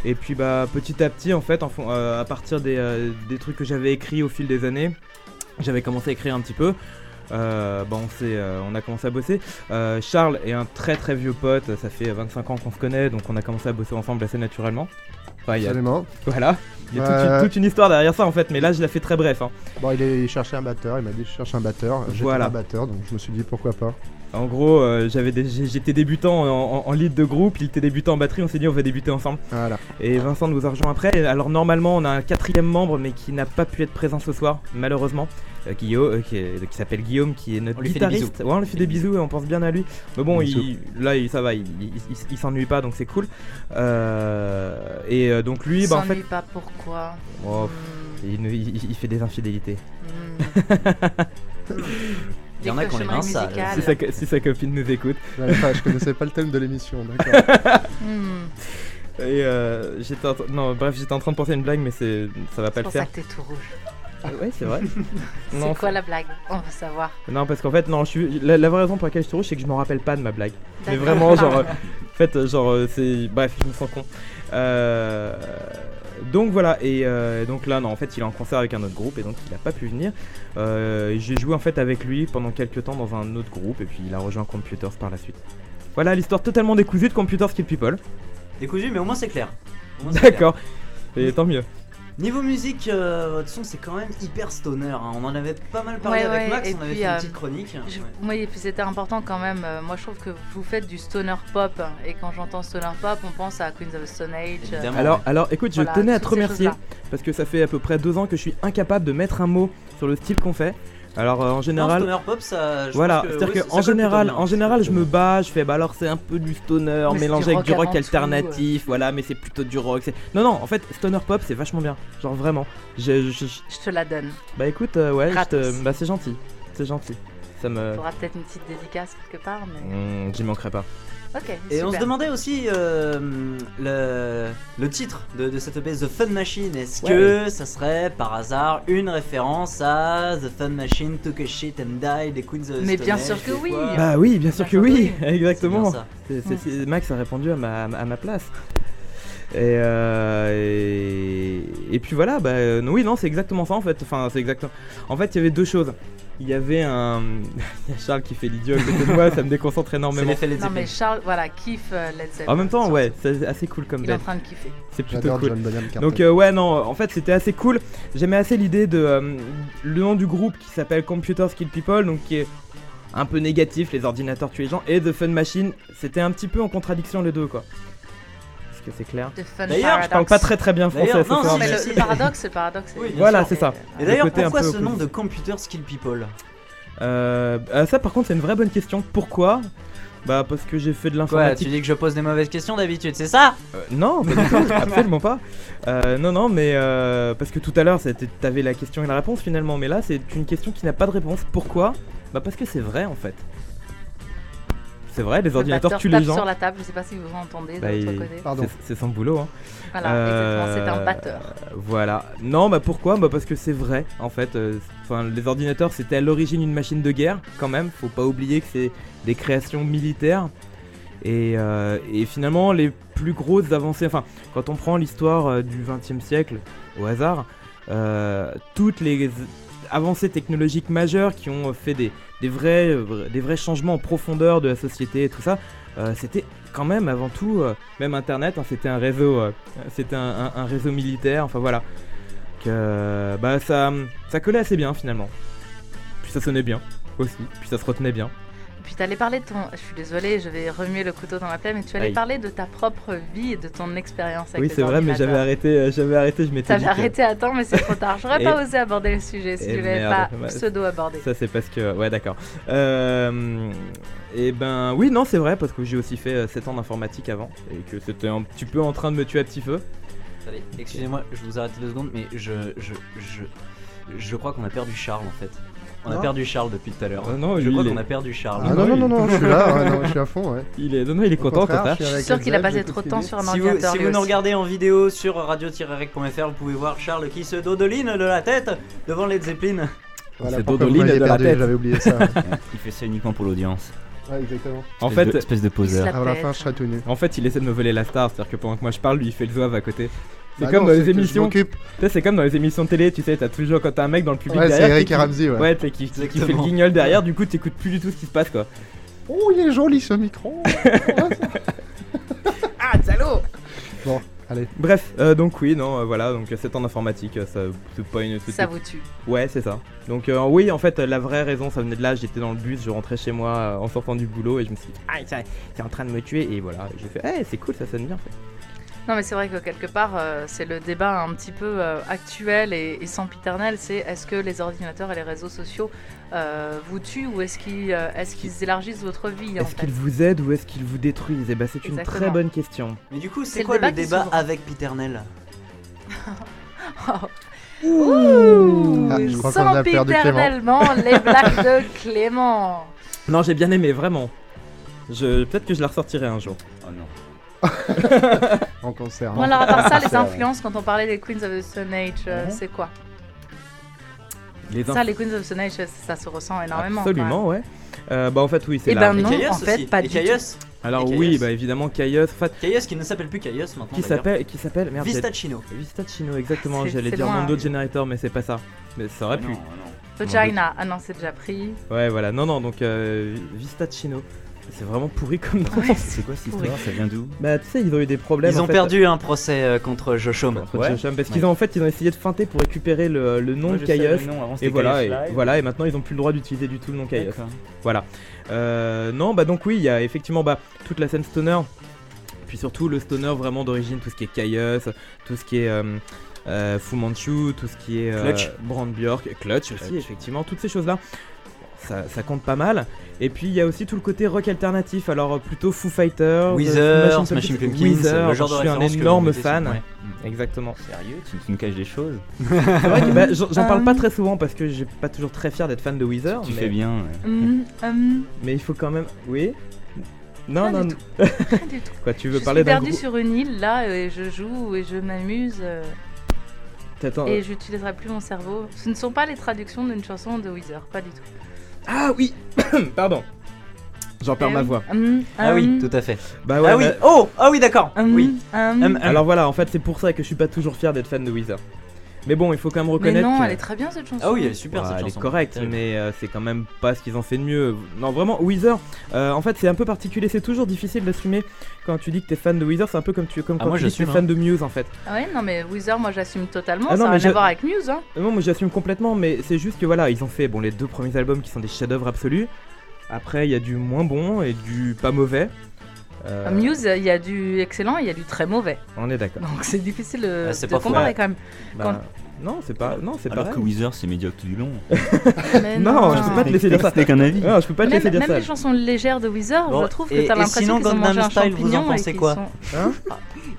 Et puis bah petit à petit en fait, à partir des trucs que j'avais écrits au fil des années, j'avais commencé à écrire un petit peu. On a commencé à bosser. Charles est un très très vieux pote, ça fait 25 ans qu'on se connaît, donc on a commencé à bosser ensemble assez naturellement. Enfin, Absolument. Voilà, il y a toute une histoire derrière ça en fait, mais là je la fais très bref. Bon, il cherchait un batteur, il m'a dit je cherche un batteur, j'étais Voilà. un batteur, donc je me suis dit pourquoi pas. En gros, j'étais débutant en lead de groupe, il était débutant en batterie, on s'est dit on va débuter ensemble. Voilà. Et Vincent nous a rejoint après. Alors normalement on a un 4ème membre mais qui n'a pas pu être présent ce soir, malheureusement. Qui s'appelle Guillaume, qui est notre guitariste. Ouais, on lui fait des bisous et on pense bien à lui. Mais bon, ça va, il s'ennuie pas donc c'est cool. Donc lui, bah en fait. Il s'ennuie pas, pourquoi il fait des infidélités. Il y en a qui ont les mains sales. Si sa copine nous écoute. Je connaissais pas le thème de l'émission, d'accord. J'étais en train de penser à une blague, mais ça va pas le faire. C'est pour ça que t'es tout rouge. Ouais, c'est vrai. C'est quoi la blague? On veut savoir. Non, parce qu'en fait, la vraie raison pour laquelle je suis rouge, c'est que je me rappelle pas de ma blague. Mais vraiment, genre, c'est. Bref, je me sens con. Donc voilà, et donc là, non, en fait, il est en concert avec un autre groupe et donc il a pas pu venir. J'ai joué en fait avec lui pendant quelques temps dans un autre groupe et puis il a rejoint Computers par la suite. Voilà l'histoire totalement décousue de Computers Kill People. Décousue, mais au moins c'est clair. D'accord, et tant mieux. Niveau musique, votre son c'est quand même hyper stoner, hein. On en avait pas mal parlé avec Max, on avait fait une petite chronique. Oui, et puis c'était important quand même, moi je trouve que vous faites du stoner pop, et quand j'entends stoner pop, on pense à Queens of the Stone Age. Alors écoute, je tenais à te remercier, parce que ça fait à peu près 2 ans que je suis incapable de mettre un mot sur le style qu'on fait. Alors en général, stoner pop, ça. Voilà, c'est-à-dire qu'en général, je me bats, je fais bah alors c'est un peu du stoner mélangé avec du rock alternatif, voilà, mais c'est plutôt du rock. Non, en fait, stoner pop c'est vachement bien, genre vraiment. Je te la donne. Bah écoute, c'est gentil, Ça me. T'auras peut-être une petite dédicace quelque part, mais. J'y manquerai pas. Ok, et super. on se demandait aussi le titre de cette EP, The Fun Machine. Est-ce que ça serait par hasard une référence à The Fun Machine Took a Shit and Died des Queens of the Stone Age? Mais bien sûr que oui. Bah oui, bien sûr que oui, exactement. Max a répondu à ma place. Et puis voilà, oui, non, c'est exactement ça en fait. Enfin, c'est exactement. En fait, il y avait 2 choses. Il y avait il y a Charles qui fait l'idiot à côté de moi, ça me déconcentre énormément. Non mais Charles, voilà, kiffe Led Zeppelin. En même temps, ouais, c'est assez cool comme il est en train de kiffer. C'est plutôt cool. Donc ouais, non, en fait, c'était assez cool. J'aimais assez l'idée de le nom du groupe qui s'appelle Computers Kill People, donc qui est un peu négatif, les ordinateurs tuent les gens, et The Fun Machine, c'était un petit peu en contradiction les deux, quoi. Que c'est clair. D'ailleurs, je parle pas très bien français. Non, mais le paradoxe. Oui, voilà, c'est ça. Et d'ailleurs, pourquoi ce nom de Computers Kill People? Ça, par contre, c'est une vraie bonne question. Pourquoi? Bah, parce que j'ai fait de l'informatique. Quoi, tu dis que je pose des mauvaises questions d'habitude, c'est ça? Non, pas du tout, absolument pas. Non, mais parce que tout à l'heure, t'avais la question et la réponse finalement, mais là, c'est une question qui n'a pas de réponse. Pourquoi? Bah, parce que c'est vrai en fait. C'est vrai, les ordinateurs tuent les gens. Sur la table, je sais pas si vous entendez de l'autre côté. Pardon. C'est son boulot, hein. Voilà, exactement, c'est un batteur. Voilà. Non, bah pourquoi? Bah parce que c'est vrai, en fait. Les ordinateurs, c'était à l'origine une machine de guerre, quand même. Faut pas oublier que c'est des créations militaires. Et finalement, les plus grosses avancées, enfin, quand on prend l'histoire du XXe siècle, au hasard, toutes les avancées technologiques majeures qui ont fait des vrais changements en profondeur de la société et tout ça, c'était quand même avant tout, même internet, hein, c'était un réseau militaire, enfin voilà, que ça collait assez bien finalement, puis ça sonnait bien aussi, puis ça se retenait bien. Puis tu allais parler de je suis désolée, je vais remuer le couteau dans la plaie, mais tu allais parler de ta propre vie et de ton expérience avec les ordinateurs. Oui, c'est vrai, mais j'avais arrêté, je m'étais dit. T'avais arrêté à temps, mais c'est trop tard. J'aurais pas osé aborder le sujet si je l'avais pas pseudo-abordé. Ça, c'est parce que. Ouais, d'accord. Et ben, oui, non, c'est vrai, parce que j'ai aussi fait 7 ans d'informatique avant, et que c'était un petit peu en train de me tuer à petit feu. Attendez, excusez-moi, je vous arrête 2 secondes, mais je crois qu'on a perdu Charles en fait. On a perdu Charles depuis tout à l'heure. Non, je crois qu'on a perdu Charles. Ah non, je suis là, je suis à fond, ouais. Il est content, je suis sûr qu'il a passé trop de temps sur un ordinateur. Si vous nous regardez en vidéo sur radio-rec.fr, vous pouvez voir Charles qui se dodoline de la tête devant Led Zeppelin. Voilà, c'est dodoline de la tête. J'avais oublié ça. Il fait ça uniquement pour l'audience. Ouais, exactement. En fait, espèce de poseur. La À la pète. fin, je serai tout nu. en fait, il essaie de me voler la star, c'est-à-dire que pendant que moi je parle, lui il fait le zouave à côté. C'est Bah comme non, dans c'est les que je émissions. Tu m'occupe. sais, c'est comme dans les émissions de télé, tu sais, t'as toujours quand t'as un mec dans le public Ouais, c'est derrière. Eric qui- et Ramsey, ouais. Ouais, tu sais, qui fait le Exactement. guignol derrière, du coup t'écoutes plus du tout ce qui se passe quoi. Oh, il est joli ce micro. Ah, salaud! Bon, allez. Bref, donc oui, non, voilà, donc 7 ans d'informatique, ça c'est pas une. Ça vous tue. Ouais, c'est ça. Donc oui, en fait, la vraie raison, ça venait de là. J'étais dans le bus, je rentrais chez moi en sortant du boulot et je me suis dit, ah, c'est en train de me tuer. Et voilà, j'ai fait, c'est cool, ça sonne bien. En fait. Non, mais c'est vrai que quelque part, c'est le débat un petit peu actuel et sempiternel. C'est est-ce que les ordinateurs et les réseaux sociaux vous tuent ou est-ce qu'ils élargissent votre vie en Est-ce fait qu'ils vous aident ou est-ce qu'ils vous détruisent? Et bah, c'est une Exactement. très bonne question. Mais du coup, C'est c'est le quoi débat le qui débat s'ouvre. avec Piternel? Ouh, Ah, je crois qu'on a perdu Clément. sempiternellement les blagues de Clément. Non, j'ai bien aimé, vraiment. Peut-être que je la ressortirai un jour. Oh non. En concert. Bon, alors à part ça, les Ça, influences, quand on parlait des Queens of the Stone Age, c'est quoi Les Ça, les Queens of the Stone Age, ça se ressent énormément. Absolument, ouais. Bah, en fait, oui, c'est Eh la. ben, non, Caius en fait, aussi. pas Et du tout. Caius. Alors, et oui, Caius. bah, évidemment, Caius. En fait, Caius qui ne s'appelle plus Caius maintenant. qui d'ailleurs. s'appelle. Merde, j'ai- Vistachino. Vistachino, exactement. C'est- J'allais c'est dire loin. Mondo Generator, mais c'est pas ça. Mais ça aurait Ah pu. non, ah non. Vagina. Ah non, c'est déjà pris. Ouais, voilà. Non, donc Vistachino. C'est vraiment pourri comme nom. C'est quoi cette Pourri. histoire? Ça vient d'où? Bah, tu sais, ils ont eu des problèmes. Ils en ont fait, perdu un procès contre Joshom. contre Ouais. Josham, parce Ouais. qu'ils ont en fait ils ont essayé de feinter pour récupérer le nom Moi, de je sais Caius. le nom, avant, Et c'était voilà, Caius et Live. voilà, et maintenant ils ont plus le droit d'utiliser du tout le nom Caius. D'accord. Voilà. Non, bah donc oui, il y a effectivement toute la scène stoner, puis surtout le stoner vraiment d'origine, tout ce qui est Caius, tout ce qui est Fu Manchu, tout ce qui est Clutch. Brand Bjork, Clutch aussi, Clutch. effectivement, toutes ces choses-là. Ça compte pas mal. Et puis il y a aussi tout le côté rock alternatif, alors plutôt Foo Fighters, Weezer, Smashing Pumpkins, Weezer, le genre de je suis un référence que énorme vous mettez fan. sur- ouais. Exactement. Sérieux? Tu me caches des choses? C'est vrai que bah, j'en parle pas très souvent parce que j'ai pas toujours très fier d'être fan de Weezer. Tu mais, fais bien. ouais. mais il faut quand même. Oui. Non, Rien non. du non. Rien du tout. Quoi, tu Je veux suis parler d'un perdue groupe sur une île là et je joue et je m'amuse T'attends. et j'utiliserai plus mon cerveau. Ce ne sont pas les traductions d'une chanson de Weezer, pas du tout. Ah oui. Pardon. J'en perds Eh ma oui. voix. Ah oui, tout à fait. Bah ouais. Ah oui, bah- oh, ah oui, d'accord. Oui. Alors voilà, en fait, c'est pour ça que je suis pas toujours fier d'être fan de Weezer. Mais bon, il faut quand même Mais reconnaître. non, que... elle est très bien cette chanson. Ah oui, elle est super Ouais, cette elle chanson. est correcte, Terrible. mais c'est quand même pas ce qu'ils ont fait de mieux. Non, vraiment, Weezer, en fait, c'est un peu particulier. C'est toujours difficile d'assumer quand tu dis que t'es fan de Weezer. C'est un peu comme Ah, quand moi, tu dis que t'es j'assume, fan de Muse, en fait. Ah ouais, non mais Weezer, moi j'assume totalement. Ah non, ça n'a mais rien à je- voir avec Muse. Hein. Non, moi j'assume complètement, mais c'est juste que voilà, ils ont fait les 2 premiers albums qui sont des chefs-d'œuvre absolus. Après, il y a du moins bon et du pas mauvais. Muse, il y a du excellent et il y a du très mauvais. On est d'accord. Donc c'est difficile Ah, c'est de pas faux. comparer Ouais. quand même. Bah, non, c'est pas Alors pareil. que Weezer, c'est médiocre tout du long. Mais Non, je peux pas te laisser dire ça. C'était qu'un avis. Non, je peux pas te laisser Même, dire même ça. les chansons légères de Weezer, Bon, je trouve que et- t'as et l'impression sinon, qu'ils ont Gangnam mangé un Style, vous en champignon et pensez qu'ils quoi sont...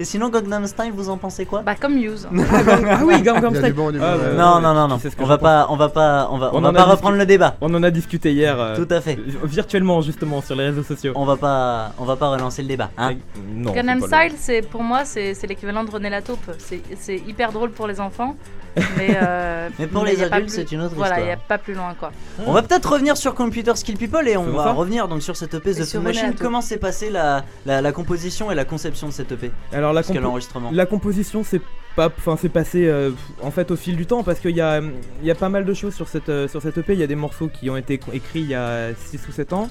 Et sinon, Gangnam Style, vous en pensez quoi? Bah comme Muse. Ah oui, Gangnam Il y a Style. du bon et du Ah, mauvais. bah, Non, ouais, non, non, tu non. sais ce que On j'en va pense. pas On va en a pas reprendre le débat. On en a discuté hier, Tout à fait. virtuellement justement sur les réseaux sociaux. On va pas relancer le débat. Hein. Non, Gangnam c'est pas le- Style, c'est pour moi c'est l'équivalent de René Lataupe. C'est hyper drôle pour les enfants, mais Mais pour les y a pas adultes, plus- c'est une autre Voilà, il y a histoire. pas plus loin quoi. On va peut-être revenir sur Computer Skill People et on Faisons va ça. revenir donc sur cette EP Et The sur Fun René Machine. Lataupe. Comment s'est passée la composition et la conception de cette EP Alors la, jusqu'à l'enregistrement? la composition, c'est passé en fait au fil du temps parce qu'il y a pas mal de choses sur cette EP. Il y a des morceaux qui ont été écrits il y a 6 ou 7 ans.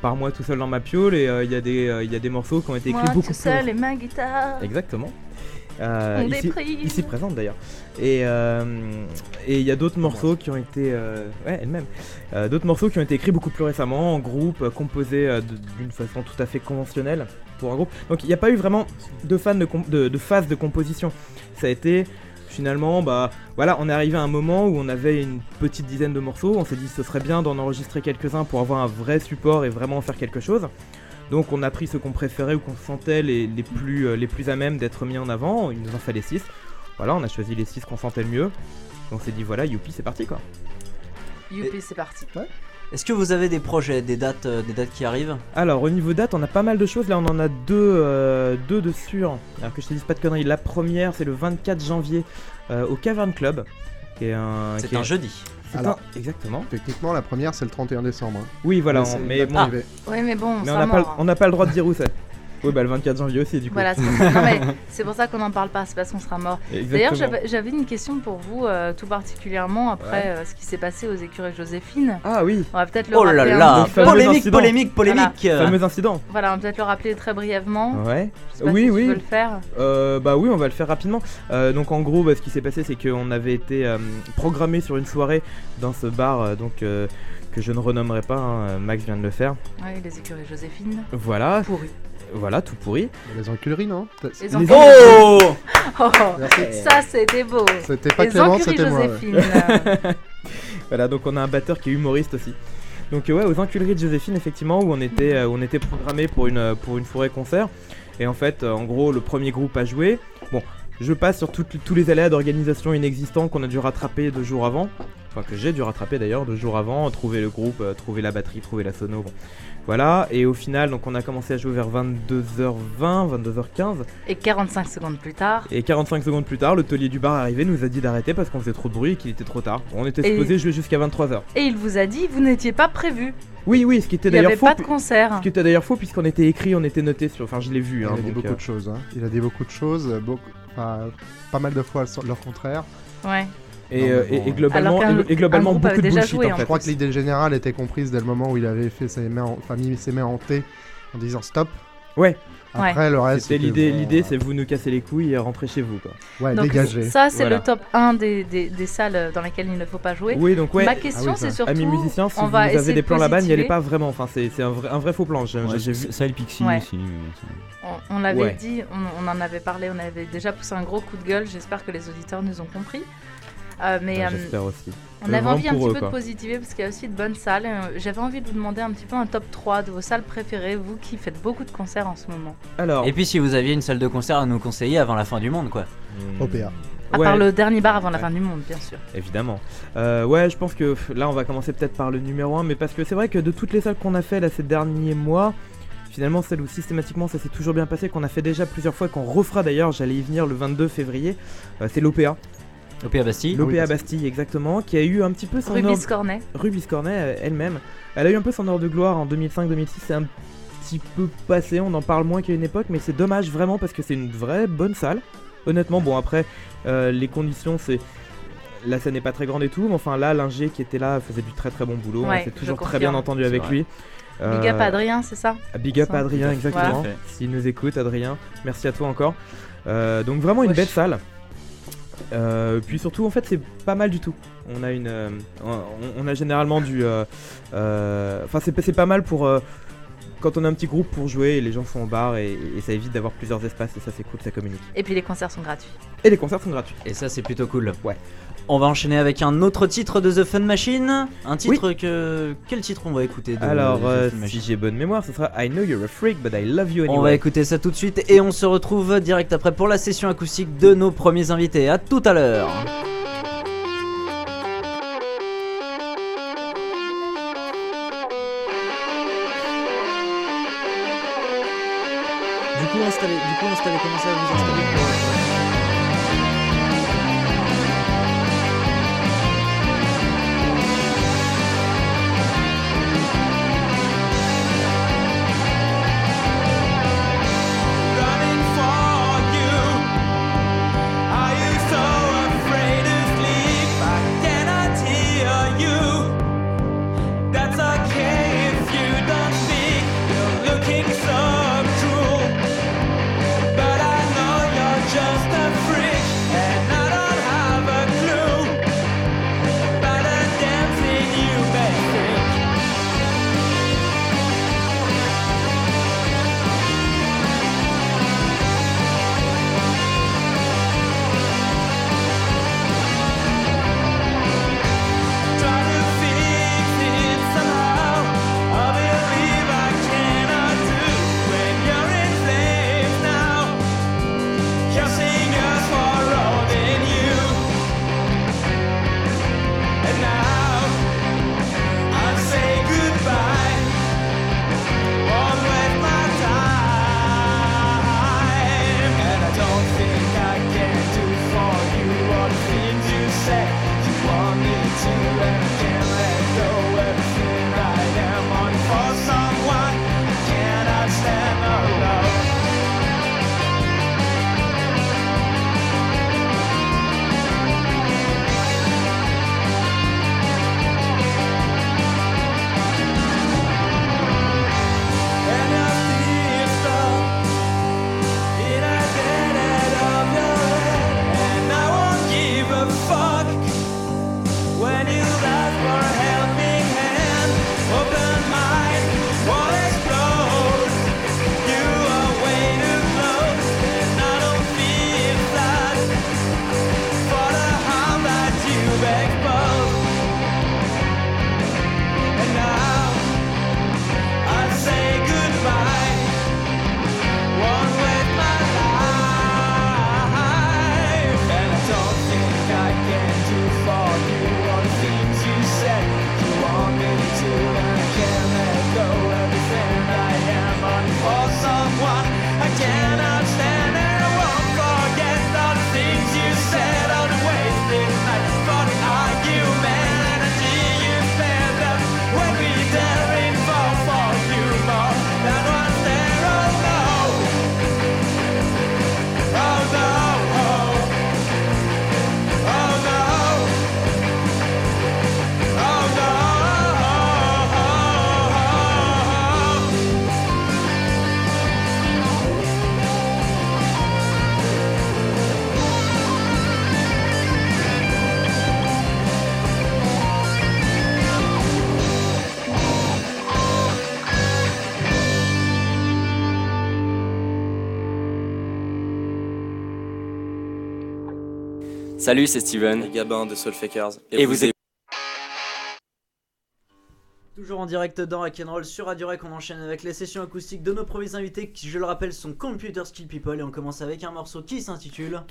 Par moi tout seul dans ma piole et il y a des morceaux qui ont été écrits Moi beaucoup tout plus seul et ma guitare. exactement On ici, déprise. ici présente d'ailleurs et il y a d'autres morceaux qui ont été ouais elle-même d'autres morceaux qui ont été écrits beaucoup plus récemment en groupe composés d'une façon tout à fait conventionnelle pour un groupe. Donc il n'y a pas eu vraiment de phase de composition. Ça a été finalement, bah voilà, on est arrivé à un moment où on avait une petite dizaine de morceaux, on s'est dit ce serait bien d'en enregistrer quelques-uns pour avoir un vrai support et vraiment en faire quelque chose. Donc on a pris ceux qu'on préférait ou qu'on sentait les plus à même d'être mis en avant, il nous en fallait 6. Voilà, on a choisi les 6 qu'on sentait le mieux. On s'est dit voilà, youpi, c'est parti quoi. Youpi, c'est parti. Est-ce que vous avez des projets, des dates qui arrivent? Alors au niveau date, on a pas mal de choses, là on en a deux de sûrs. Alors que je te dise pas de conneries, la première c'est le 24 janvier au Cavern Club. Qui est C'est un jeudi. Alors, Exactement. techniquement, la première, c'est le 31 décembre. Hein. Oui, voilà, Mais c'est mais exactement bon, arrivé. Oui, mais bon, mais ça mort. on n'a pas le droit de dire où c'est. Oui, bah le 24 janvier aussi, du coup. Voilà, non, mais c'est pour ça qu'on n'en parle pas, c'est parce qu'on sera mort. D'ailleurs, Exactement. j'avais une question pour vous, tout particulièrement après ce qui s'est passé aux écuries Joséphine. Ah oui, On va peut-être le Oh là rappeler là, Le fameux polémique, incident. polémique, polémique. fameux incident. Voilà, on va peut-être le rappeler très brièvement. Ouais. Je sais pas Oui, si tu oui. veux le faire. Bah oui, on va le faire rapidement. Donc en gros, ce qui s'est passé, c'est qu'on avait été programmé sur une soirée dans ce bar, que je ne renommerai pas. Hein, Max vient de le faire. Oui, les écuries Joséphine. Voilà, Pourri. voilà, tout pourri. Les enculeries, non Les Les encuries. Oh Oh, Merci. ça c'était beau. C'était pas Les Clément, encuries c'était moi. Ouais. Joséphine. Voilà, donc on a un batteur qui est humoriste aussi. Donc ouais, aux enculeries de Joséphine, effectivement, où on était programmé pour une forêt concert. Et en fait, en gros, le premier groupe a joué. Bon, je passe sur tous les aléas d'organisation inexistants qu'on a dû rattraper 2 jours avant. Enfin, que j'ai dû rattraper d'ailleurs 2 jours avant, trouver le groupe, trouver la batterie, trouver la sono. Bon. Voilà, et au final, donc on a commencé à jouer vers 22h20, 22h15. Et 45 secondes plus tard. Et 45 secondes plus tard, le taulier du bar est arrivé, nous a dit d'arrêter parce qu'on faisait trop de bruit et qu'il était trop tard. On était Et- supposé jouer jusqu'à 23h. Et il vous a dit, vous n'étiez pas prévu. Oui, ce qui était Il n'y d'ailleurs avait faux. pas de concert. Ce qui était d'ailleurs faux puisqu'on était écrit, on était noté sur. Enfin, je l'ai vu. Il Hein, a dit donc, beaucoup de choses. Hein. Il a dit beaucoup de choses, pas mal de fois leur contraire. Ouais. Et, Non, mais et- bon, et globalement, Alors qu'un- et globalement un groupe beaucoup avait de déjà bullshit joué, en en fait. Je crois que l'idée générale était comprise dès le moment où il avait fait mis ses mains en T en disant stop. Ouais, Après, le reste. c'était l'idée, c'est vous nous casser les couilles et rentrer chez vous, quoi. Ouais, Donc dégager. ça, c'est Voilà. le top 1 des salles dans lesquelles il ne faut pas jouer. Oui, donc ouais. Ma question, Ah oui, c'est ça. surtout, Amis musiciens, si on vous va avez essayer des de plans là-bas, n'y allez positiver. pas vraiment. Enfin, c'est un vrai faux plan. J'ai vu. Ça et le Pixie Ouais. aussi. On l'avait Ouais. dit, on en avait parlé, on avait déjà poussé un gros coup de gueule. J'espère que les auditeurs nous ont compris. Mais Ouais, J'espère aussi. on avait Vraiment envie un pour petit eux, peu quoi. de positiver parce qu'il y a aussi de bonnes salles. J'avais envie de vous demander un petit peu un top 3 de vos salles préférées, vous qui faites beaucoup de concerts en ce moment. Alors. Et puis si vous aviez une salle de concert à nous conseiller avant la fin du monde, quoi. OPA. À Ouais. part le dernier bar avant la Ouais. fin du monde, bien sûr. Évidemment. Ouais, je pense que là, on va commencer peut-être par le numéro 1, mais parce que c'est vrai que de toutes les salles qu'on a fait là ces derniers mois, finalement, celle où systématiquement ça s'est toujours bien passé, qu'on a fait déjà plusieurs fois, qu'on refera d'ailleurs, j'allais y venir le 22 février, c'est l'OPA. OPA Bastille. L'OPA oui, Bastille, exactement, qui a eu un petit peu son Ruby ordre... Scornet. Ruby Scornet elle-même. Elle a eu un peu son heure de gloire en 2005-2006, c'est un petit peu passé, on en parle moins qu'à une époque, mais c'est dommage vraiment parce que c'est une vraie bonne salle. Honnêtement, bon après, les conditions, c'est... La scène n'est pas très grande et tout, mais enfin là, l'ingé qui était là faisait du très très bon boulot, Ouais, on s'est je toujours très confirme. bien entendu C'est avec vrai. lui. Big up à Adrien, c'est ça? Big up Ça. à Adrien, exactement. Tout à fait. S'il nous écoute, Adrien, merci à toi encore. Donc vraiment une Wesh. belle salle. Puis surtout, en fait, c'est pas mal du tout. On a on a généralement enfin, c'est pas mal pour quand on a un petit groupe pour jouer et les gens sont au bar et ça évite d'avoir plusieurs espaces et ça c'est cool, ça communique. Et puis les concerts sont gratuits. Et les concerts sont gratuits. Et ça c'est plutôt cool. Ouais. On va enchaîner avec un autre titre de The Fun Machine. Un titre que... Quel titre on va écouter de Alors, The Fun si Machine? j'ai bonne mémoire, ce sera I Know You're a Freak, but I Love You Anyway. On va écouter ça tout de suite et on se retrouve direct après pour la session acoustique de nos premiers invités. À tout à l'heure. Du coup, installez, commencez à vous installer pour... Running for you. Are you so afraid Salut, c'est Steven. Les Gabin de Soulfakers. Et vous Toujours en direct dans Rock'n'Roll sur Radio Rec, on enchaîne avec les sessions acoustiques de nos premiers invités qui, je le rappelle, sont Computer Skill People, et on commence avec un morceau qui s'intitule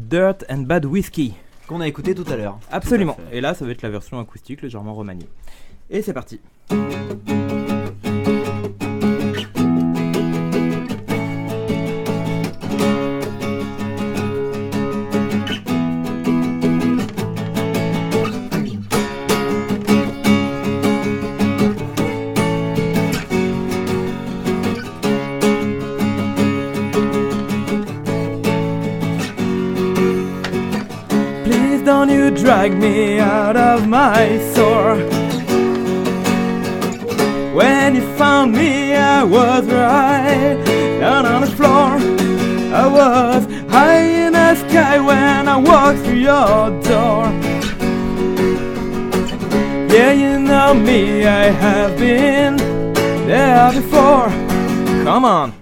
Dirt and Bad Whiskey. Qu'on a écouté tout à l'heure. Absolument. Et là, ça va être la version acoustique légèrement remaniée. Et c'est parti. Don't you drag me out of my sore. When you found me, I was right down on the floor. I was high in the sky when I walked through your door. Yeah, you know me, I have been there before. Come on.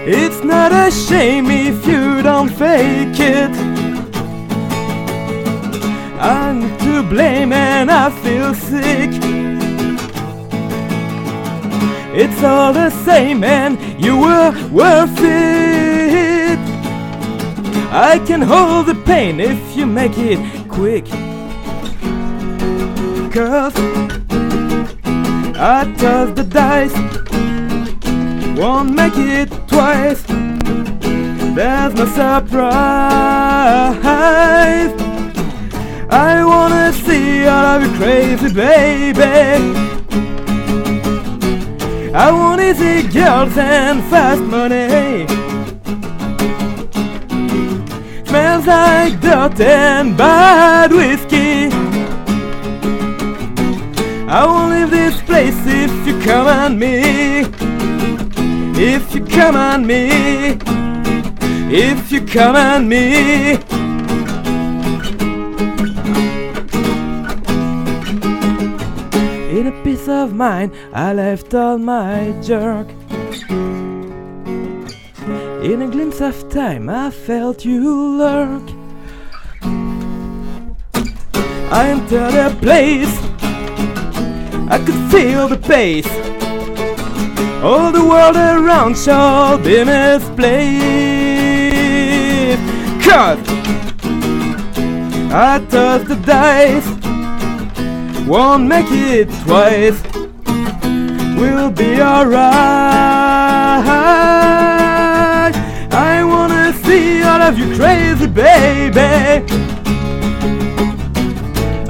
It's not a shame if you don't fake it. I'm to blame and I feel sick. It's all the same and you were worth it. I can hold the pain if you make it quick. 'Cause I tossed the dice, won't make it twice. There's no surprise. I wanna see all of you crazy, baby. I want easy girls and fast money. Smells like dirt and bad whiskey. I won't leave this place if you come on me. If you come on me, if you come on me. In a peace of mind, I left all my jerk. In a glimpse of time, I felt you lurk. I entered a place, I could feel the pace. All the world around shall be misplaced. 'Cause I tossed the dice, won't make it twice. We'll be alright. I wanna see all of you crazy, baby.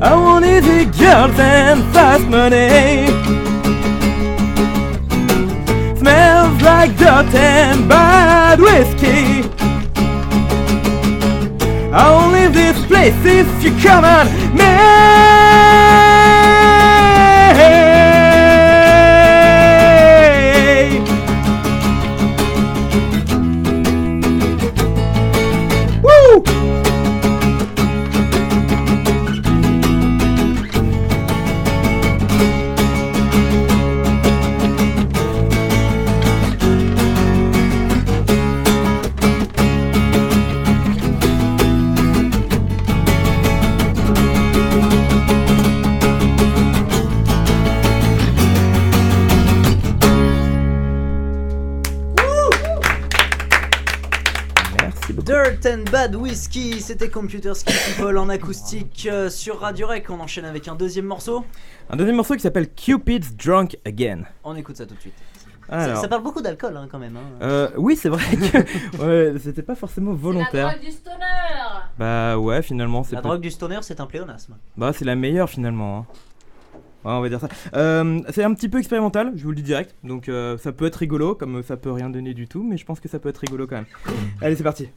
I want easy girls and fast money. Smells like dirt and bad whiskey. I won't leave this place if you come on me. Woo! Dirt and Bad Whiskey, c'était Computer Skill People en acoustique sur Radio Rec. On enchaîne avec un deuxième morceau. Un deuxième morceau qui s'appelle Cupid's Drunk Again. On écoute ça tout de suite. Alors, Ça parle beaucoup d'alcool hein, quand même. Hein. oui, c'est vrai que ouais, c'était pas forcément volontaire. La drogue du stoner. Bah ouais, finalement, c'est La drogue du stoner, c'est un pléonasme. Bah c'est la meilleure finalement. Hein. Ouais, on va dire ça. C'est un petit peu expérimental, je vous le dis direct. Donc ça peut être rigolo, comme ça peut rien donner du tout, mais je pense que ça peut être rigolo quand même. Allez, c'est parti.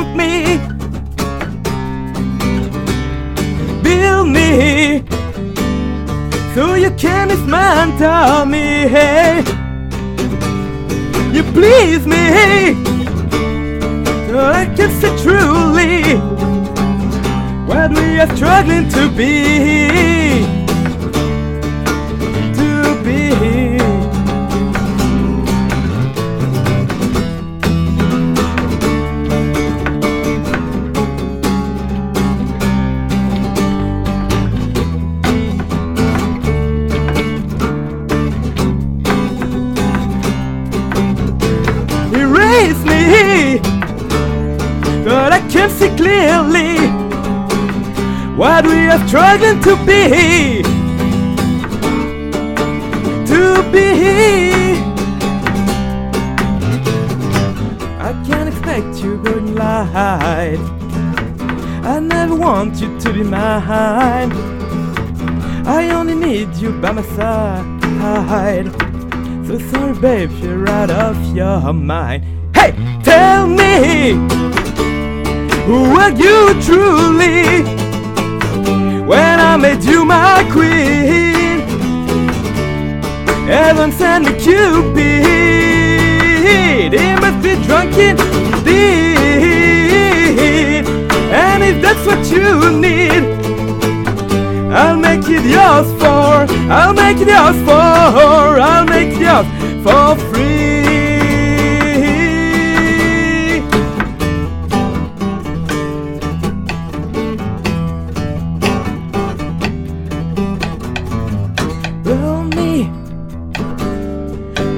dump me, build me, so you can dismantle me. You please me, so I can say truly what we are struggling to be. Erase me, but I can't see clearly what we are struggling to be. I can't expect you burning light. I never want you to be mine. I only need you by my side. So sorry babe, you're out of your mind. Hey, tell me, who are you truly, when I made you my queen? Heaven sent me Cupid, he must be drunk indeed. And if that's what you need, I'll make it yours for, I'll make it yours for, I'll make it yours for free. Burn me,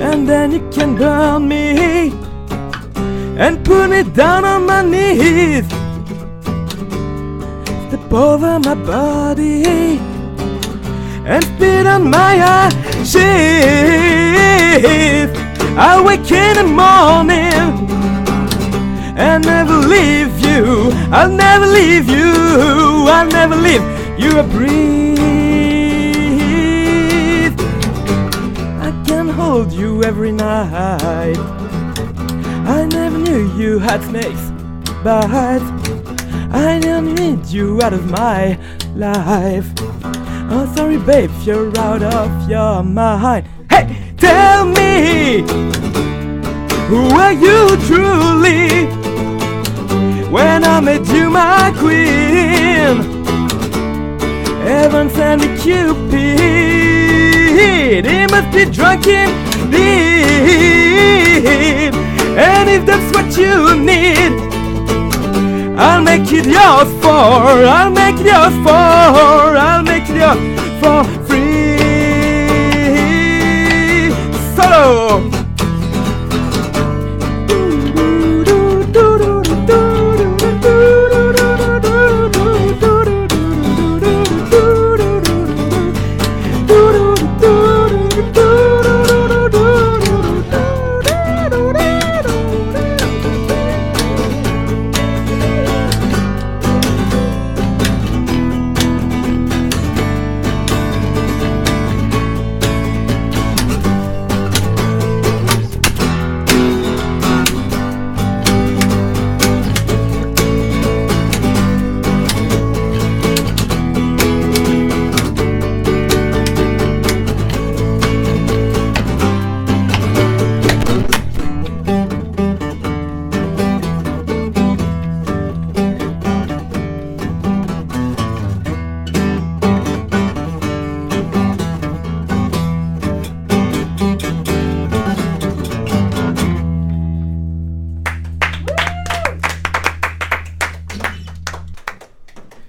and then you can burn me, and put me down on my knees. Step over my body and spit on my ashes. I'll wake in the morning and never leave you. I'll never leave you. I'll never leave you a breathe. I can hold you every night. I never knew you had snakes bites. I don't need you out of my life. Oh, sorry babe, you're out of your mind. Hey, tell me, who are you truly, when I made you my queen? Heaven sent me Cupid, he must be drunk indeed. And if that's what you need, I'll make it yours for, I'll make it yours for, I'll make it yours for free. Solo!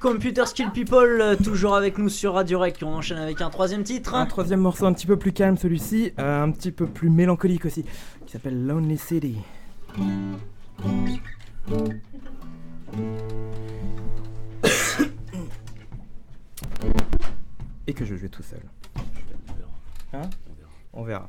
Computer Skill People, toujours avec nous sur Radio Rec. On enchaîne avec un troisième titre. Un troisième morceau un petit peu plus calme, celui-ci, un petit peu plus mélancolique aussi, qui s'appelle Lonely City. Et que je joue tout seul. Hein ? On verra.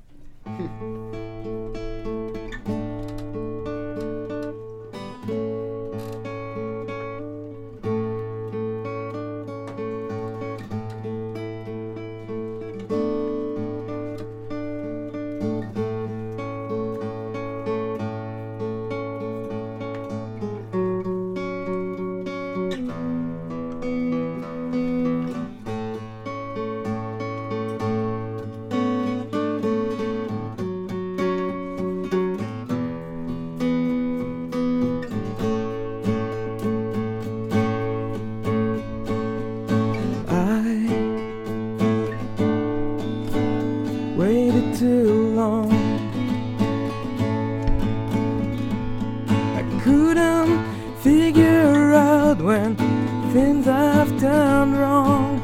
too long. I couldn't figure out when things have turned wrong.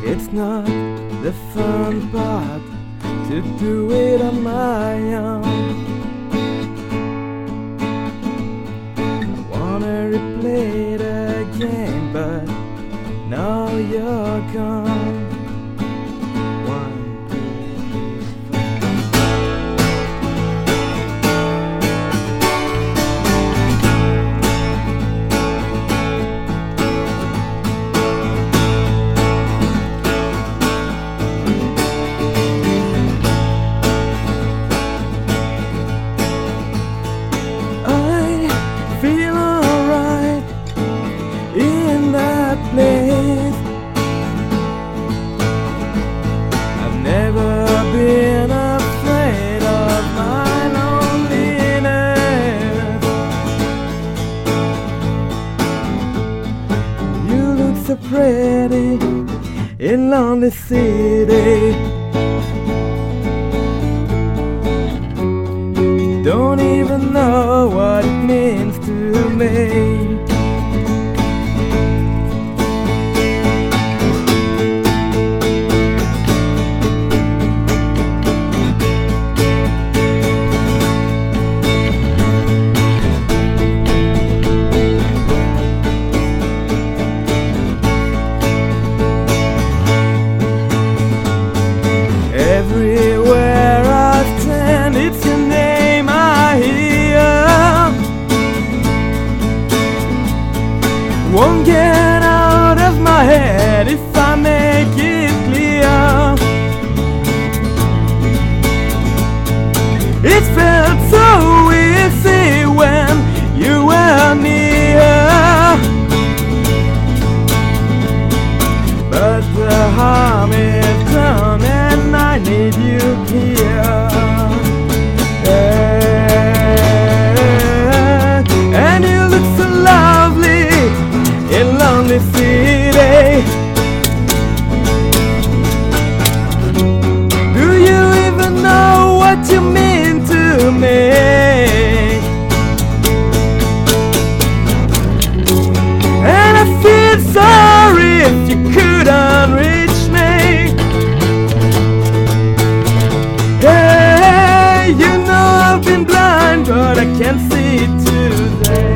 It's not the fun part to do it on my own. I wanna replay the game, but now you're gone. One, two, I feel alright in that place. I've never been afraid of my loneliness. You look so pretty in lonely city. Don't even know what it means to me. Everywhere I stand, it's your name I hear. Won't get out of my head if I make it clear. It felt so easy when you were near, but the harm is done and I need you here. And you look so lovely in lonely city. Do you even know what you mean to me? And I feel sorry if you couldn't reach me. Hey, you know I've been blind, but I can see today.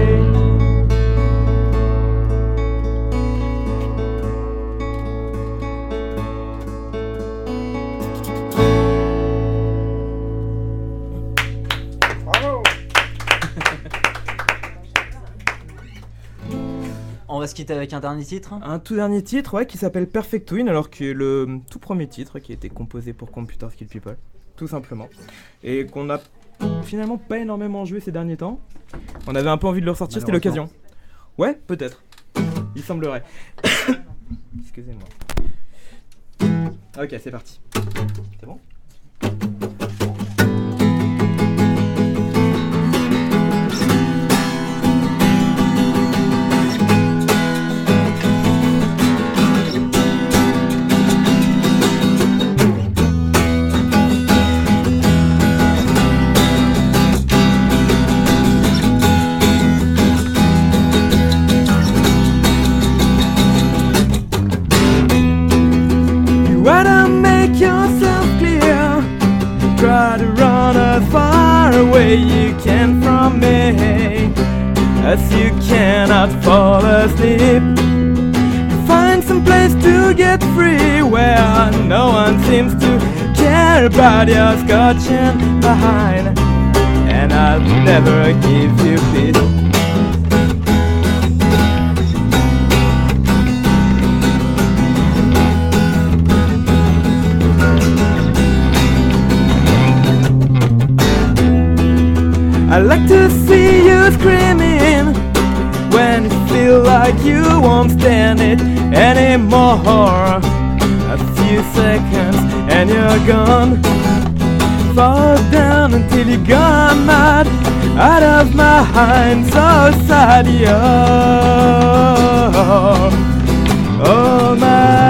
On va se quitter avec un dernier titre. Un tout dernier titre, ouais, qui s'appelle Perfect Twin, alors que le tout premier titre qui a été composé pour Computer Skill People, tout simplement, et qu'on a finalement pas énormément joué ces derniers temps. On avait un peu envie de le ressortir, c'était l'occasion. Ouais, peut-être. Il semblerait. Excusez-moi. Ok, c'est parti. C'est bon ? Try to run as far away you can from me, as you cannot fall asleep. Find some place to get free where no one seems to care about your scotching behind, and I'll never give you peace. I like to see you screaming when you feel like you won't stand it anymore. A few seconds and you're gone. Fall down until you're gone mad, out of my mind, so sad you're all mine.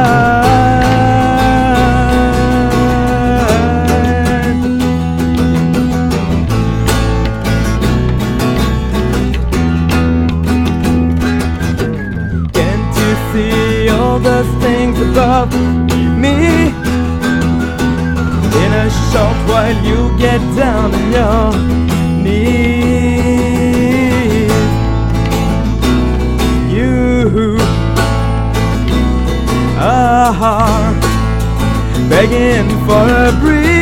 short while you get down on your knees. You are begging for a breeze.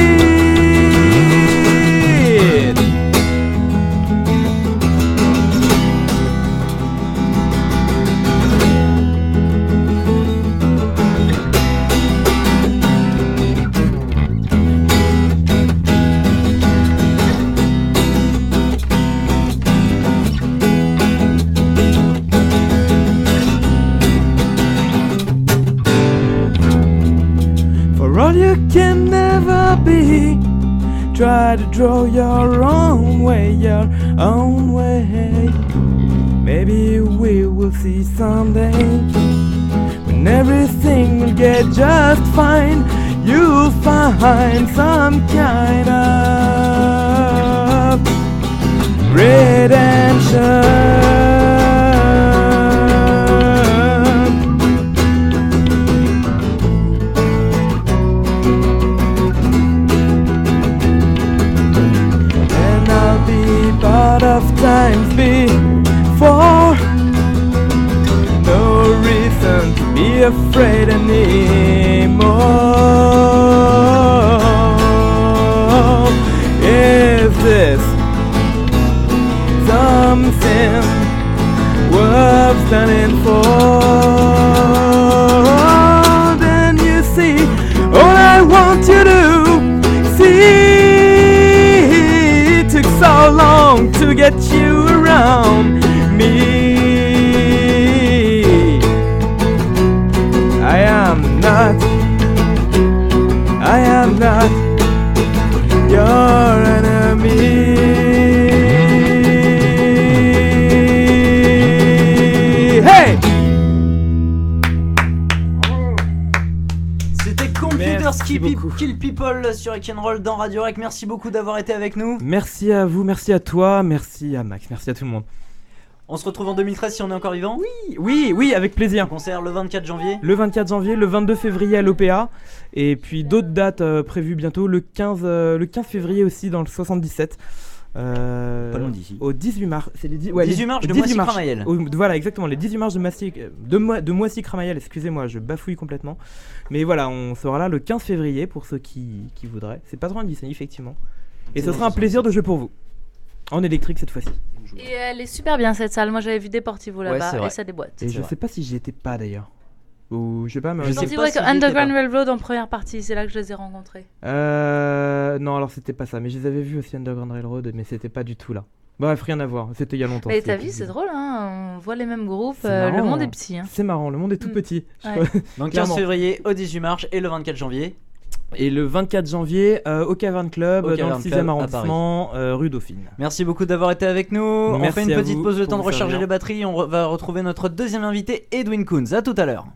You can never be. Try to draw your own way, your own way. Maybe we will see someday when everything will get just fine. You'll find some kind of redemption. Of times before, no reason to be afraid anymore. Is this something worth standing for? Then you see all I want you to see. Took so long to get you around me. I am not your enemy. Hey! Kill People sur Rock'n'Roll dans Radio Rec. Merci beaucoup d'avoir été avec nous. Merci à vous, merci à toi, merci à Max, merci à tout le monde. On se retrouve en 2013 si on est encore vivant. Oui, avec plaisir. Concert le 24 janvier. Le 24 janvier, le 22 février à l'OPA. Et puis d'autres dates prévues bientôt, le 15 février aussi dans le 77. Pas loin d'ici. Au 18 mars. C'est les 18 mars de Moissy-Cramayel. Voilà, exactement, les 18 mars de Moissy-Cramayel. Excusez-moi, je bafouille complètement. Mais voilà, on sera là le 15 février pour ceux qui voudraient. C'est pas trop loin d'ici, effectivement. Et ce sera un plaisir de jouer pour vous. En électrique cette fois-ci. Et elle est super bien cette salle. Moi j'avais vu Deportivo là-bas et ça déboîte. Et je sais pas si j'y étais pas d'ailleurs. Ou je sais pas, mais je sais pas si Underground Railroad en première partie, c'est là que je les ai rencontrés. Non, alors c'était pas ça, mais je les avais vus aussi Underground Railroad, mais c'était pas du tout là. Bref, rien à voir, c'était il y a longtemps. Mais ta vie, c'est drôle, hein, on voit les mêmes groupes, le monde est petit. Hein. C'est marrant, le monde est tout petit. Ouais. Donc 15 février au 18 mars et le 24 janvier. Et le 24 janvier au Cavern Club, dans le 6e arrondissement, rue Dauphine. Merci beaucoup d'avoir été avec nous. Merci, on fait une petite pause, le temps de recharger les batteries. On va retrouver notre deuxième invité, Edwin Koons. À tout à l'heure.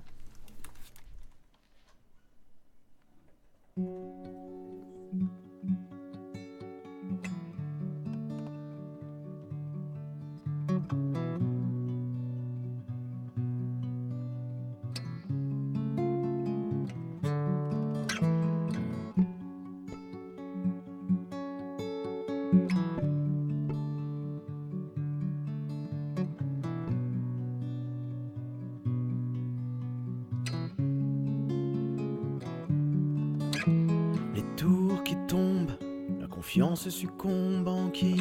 Confiance succombe en qui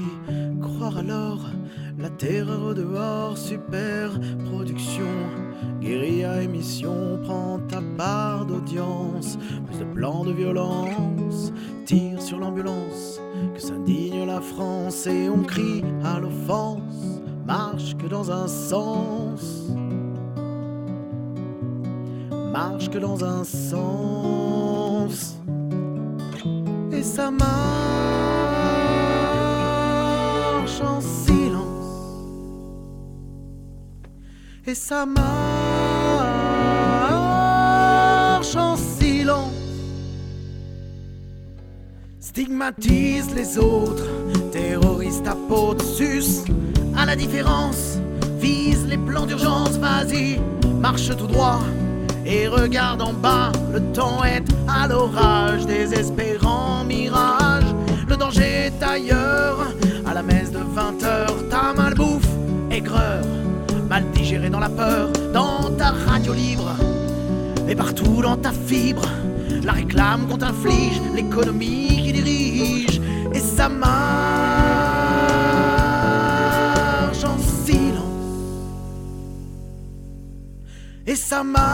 croire alors la terreur au dehors, super production, guérilla émission, prend ta part d'audience, plus de plans de violence, tire sur l'ambulance, que s'indigne la France et on crie à l'offense, marche que dans un sens, marche que dans un sens, et ça marche en silence, et ça marche en silence, stigmatise les autres, terroriste apôtre, sus à la différence, vise les plans d'urgence, vas-y, marche tout droit et regarde en bas, le temps est à l'orage, désespérant mirage. ailleurs. À la messe de 20h, ta malbouffe, aigreur, mal digérée dans la peur, dans ta radio libre et partout dans ta fibre. La réclame qu'on t'inflige, l'économie qui dirige, et ça marche en silence. Et ça marche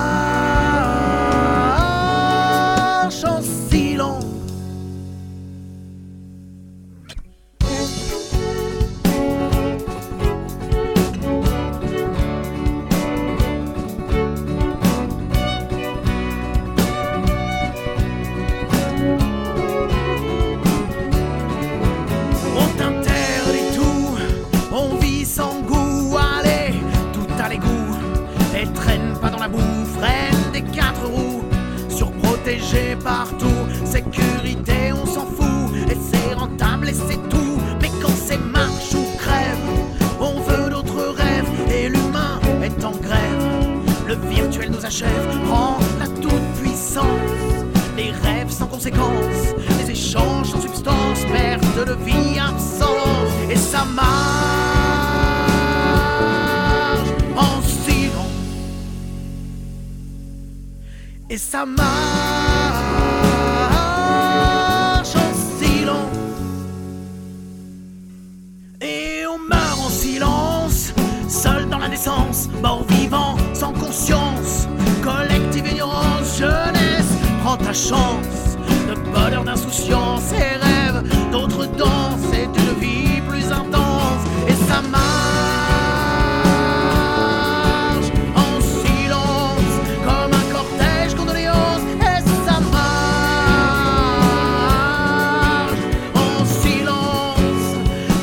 en silence. On t'interdit tout, on vit sans goût, allez, tout à l'égout. Et traîne pas dans la boue, freine des 4 roues, surprotégé partout, sécurité on s'en fout, et c'est rentable et c'est tout. Mais quand c'est marche ou crève, on veut d'autres rêves, et l'humain est en grève. Le virtuel nous achève, rend la toute-puissance, les rêves sans conséquence, les échanges sans substance, perte de vie, absence, et ça marche en silence. Et ça marche en silence. Et on meurt en silence, seul dans l'indécence, mort vivant, sans conscience, collective ignorance, jeunesse, prends ta chance, de bonheur, d'insouciance et rêve, d'autres danses et d'une vie plus intense. Et ça marche en silence, comme un cortège condoléances. Et ça marche en silence,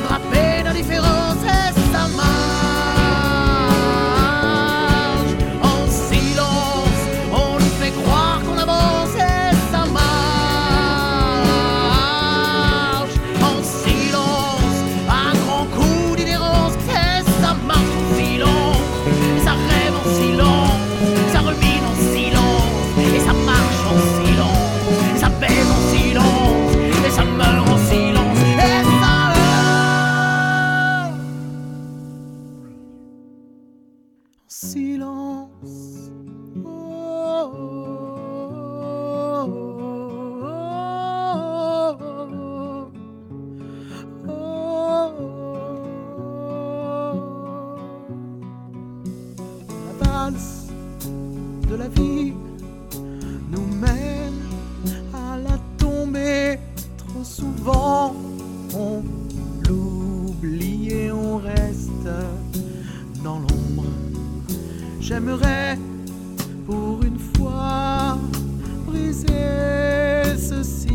drapé d'indifférence. Et ça marche en silence, on nous fait croire qu'on avance. Et ça marche en silence, à grands coups d'inhérence. Et ça marche en silence, et ça rêve en silence, ça rumine en silence, et ça marche en silence, et ça baise en silence, et ça meurt en silence, et ça meurt en silence. La valse de la vie nous mène à la tombée. Trop souvent on l'oublie et on reste dans l'ombre. J'aimerais pour une fois briser ce silence.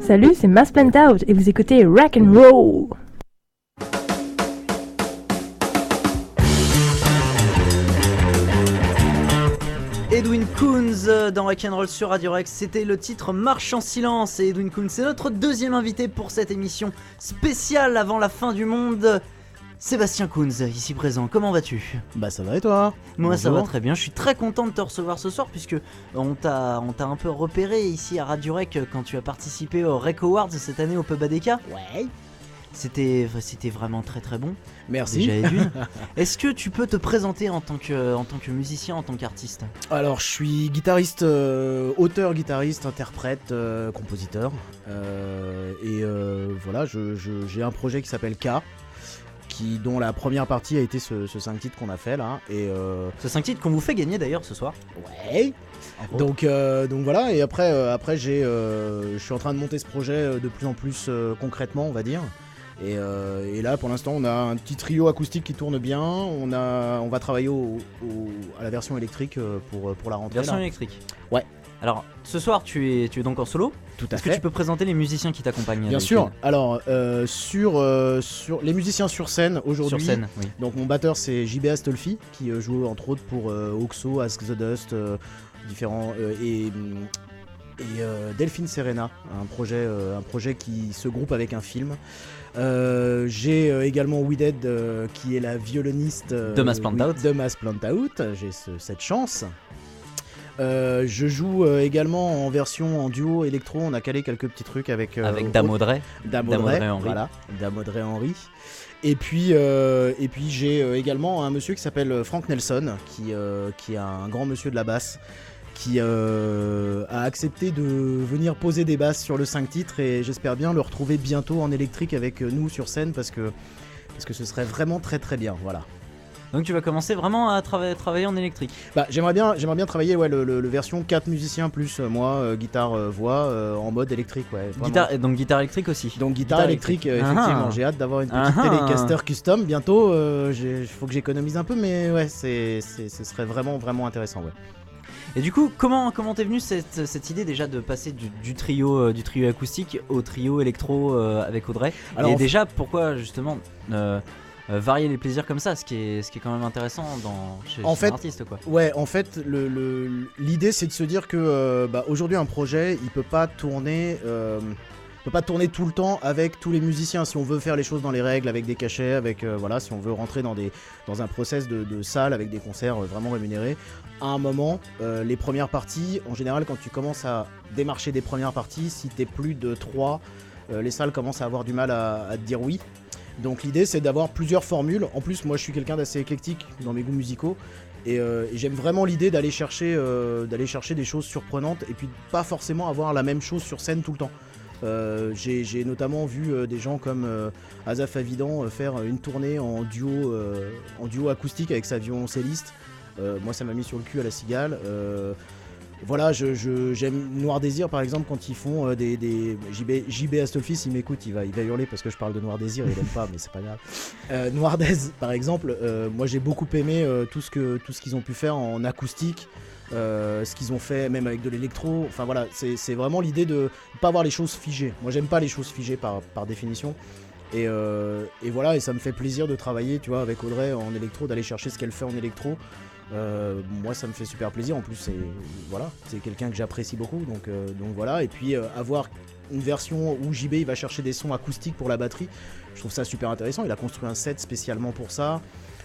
Salut, c'est Mass Plant Out et vous écoutez Rock and Roll. Edwin Coons Kunz dans Rock'n'Roll sur Radio Rex. C'était le titre Marche en silence. Et Edwin Kunz, c'est notre deuxième invité pour cette émission spéciale avant la fin du monde. Sébastien Kunz, ici présent, comment vas-tu ? Bah ça va et toi ? Moi ça Bonjour. va très bien, je suis très content de te recevoir ce soir puisque on t'a un peu repéré ici à Radio Rec quand tu as participé au Rec Awards cette année au Pub ADK. Ouais. C'était vraiment très très bon. Merci. Déjà Edwin. Est-ce que tu peux te présenter en tant que musicien, en tant qu'artiste ? Alors je suis guitariste, auteur, guitariste, interprète, compositeur. Voilà, j'ai un projet qui s'appelle K. Dont la première partie a été ce 5 titres qu'on a fait là. Et ce 5 titres qu'on vous fait gagner d'ailleurs ce soir. Ouais. Donc voilà, et après je suis en train de monter ce projet de plus en plus concrètement, on va dire. Et là pour l'instant on a un petit trio acoustique qui tourne bien. On va travailler à la version électrique pour la rentrée. Version là. électrique. Ouais. Alors ce soir tu es donc en solo. Tout à Est-ce fait. que tu peux présenter les musiciens qui t'accompagnent ? Bien sûr. Alors sur les musiciens sur scène aujourd'hui. Sur scène, oui. Donc mon batteur c'est JB Astolfi qui joue entre autres pour Oxo, Ask the Dust, différents et Delphine Serena, un projet qui se groupe avec un film. J'ai également Weeded qui est la violoniste de Mass Plant Out. De Mass Plant Out. J'ai cette chance. Je joue également en version en duo électro. On a calé quelques petits trucs avec Dame Audrey. Dame Audrey Audrey, Henry. voilà, Dame Audrey Henry. Et puis j'ai également un monsieur qui s'appelle Frank Nelson, qui est un grand monsieur de la basse, qui a accepté de venir poser des basses sur le 5 titres, et j'espère bien le retrouver bientôt en électrique avec nous sur scène parce que ce serait vraiment très très bien, voilà. Donc tu vas commencer vraiment à travailler en électrique. Bah j'aimerais bien travailler le version 4 musiciens plus moi, guitare, voix en mode électrique, ouais. Guitare électrique aussi. Donc guitare électrique, effectivement, j'ai hâte d'avoir une petite Telecaster custom bientôt. Faut que j'économise un peu, mais ouais, ce serait vraiment vraiment intéressant, ouais. Et du coup, comment t'es venue cette idée déjà de passer du trio acoustique au trio électro avec Audrey ? Alors, et déjà, pourquoi justement varier les plaisirs comme ça, ce qui est quand même intéressant chez un artiste, quoi. Ouais, en fait, l'idée c'est de se dire que aujourd'hui un projet, il peut pas tourner tout le temps avec tous les musiciens. Si on veut faire les choses dans les règles, avec des cachets, si on veut rentrer dans un process de salle avec des concerts vraiment rémunérés, à un moment, les premières parties, en général, quand tu commences à démarcher des premières parties, si t'es plus de 3, les salles commencent à avoir du mal à te dire oui. Donc l'idée c'est d'avoir plusieurs formules. En plus moi je suis quelqu'un d'assez éclectique dans mes goûts musicaux et j'aime vraiment l'idée d'aller chercher des choses surprenantes et puis pas forcément avoir la même chose sur scène tout le temps. J'ai notamment vu des gens comme Azaf Avidan faire une tournée en duo acoustique avec sa violoncelliste. Moi ça m'a mis sur le cul à la cigale. Voilà, j'aime Noir Désir par exemple quand ils font des JB Astolfi, s'il m'écoute, il va hurler parce que je parle de Noir Désir, il aime pas, mais c'est pas grave. Noir Désir par exemple, moi j'ai beaucoup aimé tout ce qu'ils ont pu faire en acoustique, ce qu'ils ont fait même avec de l'électro. Enfin voilà, c'est vraiment l'idée de pas avoir les choses figées. Moi j'aime pas les choses figées par définition. Et voilà, et ça me fait plaisir de travailler, tu vois, avec Audrey en électro, d'aller chercher ce qu'elle fait en électro. Moi ça me fait super plaisir, en plus c'est quelqu'un que j'apprécie beaucoup, donc voilà. Et puis avoir une version où JB il va chercher des sons acoustiques pour la batterie, je trouve ça super intéressant. Il a construit un set spécialement pour ça.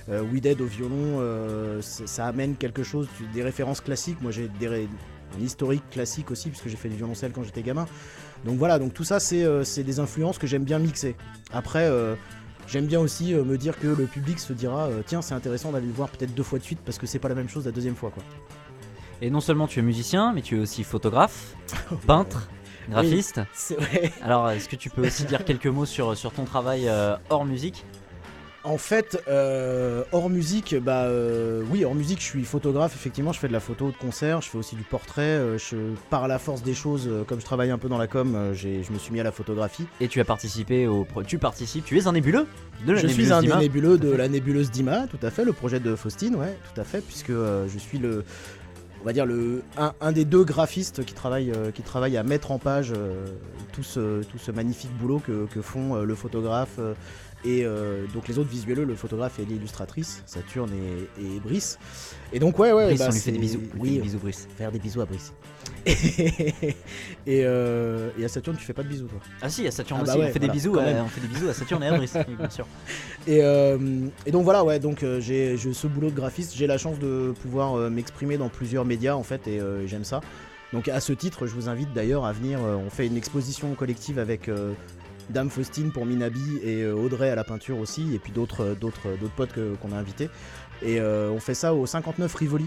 Weeded au violon, ça amène quelque chose, des références classiques. Moi j'ai un historique classique aussi puisque j'ai fait du violoncelle quand j'étais gamin, donc voilà, donc tout ça c'est des influences que j'aime bien mixer. Après j'aime bien aussi me dire que le public se dira tiens c'est intéressant d'aller le voir peut-être 2 fois de suite parce que c'est pas la même chose la deuxième fois, quoi. Et non seulement tu es musicien, mais tu es aussi photographe, peintre, graphiste. Oui, c'est vrai. Alors est-ce que tu peux aussi dire quelques mots sur ton travail hors musique ? En fait, hors musique, oui, hors musique, je suis photographe, effectivement, je fais de la photo de concert, je fais aussi du portrait, par la force des choses, comme je travaille un peu dans la com, je me suis mis à la photographie. Et tu as participé tu es un nébuleux de la nébuleuse Dima. Je suis un nébuleux de la nébuleuse Dima, tout à fait, le projet de Faustine, ouais, tout à fait, puisque je suis on va dire un des deux graphistes qui travaille à mettre en page tout ce magnifique boulot que font le photographe et donc les autres visuels, le photographe et l'illustratrice, Saturne et Brice. Et donc Brice, bah, on lui fait des bisous. Oui, des bisous Brice. Faire des bisous à Brice. et à Saturne, tu fais pas de bisous, toi? Ah si, à Saturne Ah aussi, bah ouais, on fait des bisous. quand même. On fait des bisous à Saturne et à Brice, oui, bien sûr. Et donc voilà, ouais, donc j'ai ce boulot de graphiste, j'ai la chance de pouvoir m'exprimer dans plusieurs médias en fait, et j'aime ça. Donc à ce titre, je vous invite d'ailleurs à venir. On fait une exposition collective avec Dame Faustine pour Minabi et Audrey à la peinture aussi, et puis d'autres potes qu'on a invités. Et on fait ça au 59 Rivoli,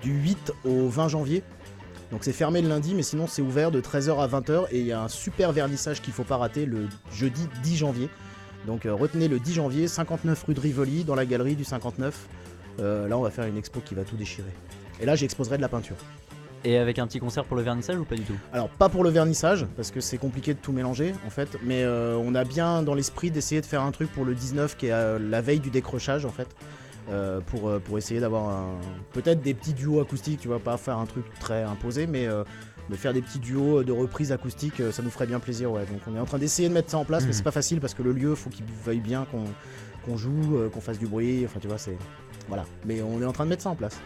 du 8 au 20 janvier. Donc c'est fermé le lundi, mais sinon c'est ouvert de 13h à 20h, et il y a un super vernissage qu'il faut pas rater le jeudi 10 janvier. Donc retenez le 10 janvier, 59 rue de Rivoli, dans la galerie du 59. Là on va faire une expo qui va tout déchirer. Et là j'exposerai de la peinture. Et avec un petit concert pour le vernissage ou pas du tout? Alors pas pour le vernissage, parce que c'est compliqué de tout mélanger en fait, mais on a bien dans l'esprit d'essayer de faire un truc pour le 19 qui est la veille du décrochage en fait. Pour essayer d'avoir peut-être des petits duos acoustiques, tu vois, pas faire un truc très imposé, mais faire des petits duos de reprises acoustiques, ça nous ferait bien plaisir, ouais. Donc on est en train d'essayer de mettre ça en place, mais c'est pas facile parce que le lieu, faut qu'il veuille bien qu'on joue, qu'on fasse du bruit, enfin tu vois, c'est... Voilà, mais on est en train de mettre ça en place.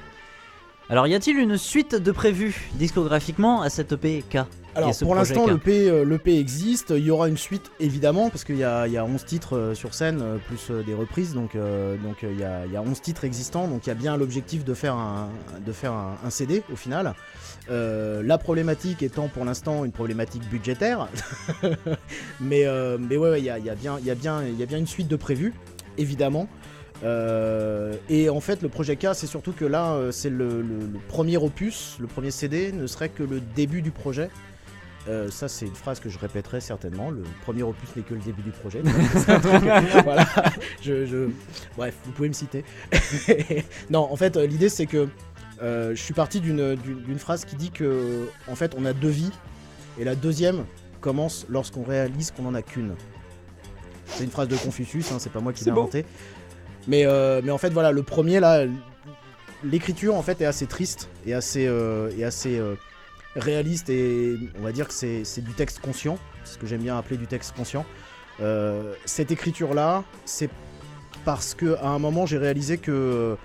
Alors y a-t-il une suite de prévues discographiquement à cette EP K? Alors pour l'instant l'EP existe, il y aura une suite évidemment parce qu'il y a 11 titres sur scène plus des reprises, donc il y a 11 titres existants, donc il y a bien l'objectif de faire un CD au final. La problématique étant pour l'instant une problématique budgétaire, mais ouais, il y a bien une suite de prévues évidemment. Et en fait le projet K, c'est surtout que là c'est le premier opus, le premier CD ne serait que le début du projet. Ça c'est une phrase que je répéterai certainement, le premier opus n'est que le début du projet. Voilà, bref, vous pouvez me citer. Non, en fait l'idée c'est que je suis parti d'une phrase qui dit que en fait on a deux vies et la deuxième commence lorsqu'on réalise qu'on en a qu'une. C'est une phrase de Confucius, hein, c'est pas moi qui l'ai inventé. Mais en fait voilà, le premier là, l'écriture en fait est assez triste et assez réaliste, et on va dire que c'est du texte conscient, ce que j'aime bien appeler du texte conscient. Cette écriture là, c'est parce que à un moment j'ai réalisé que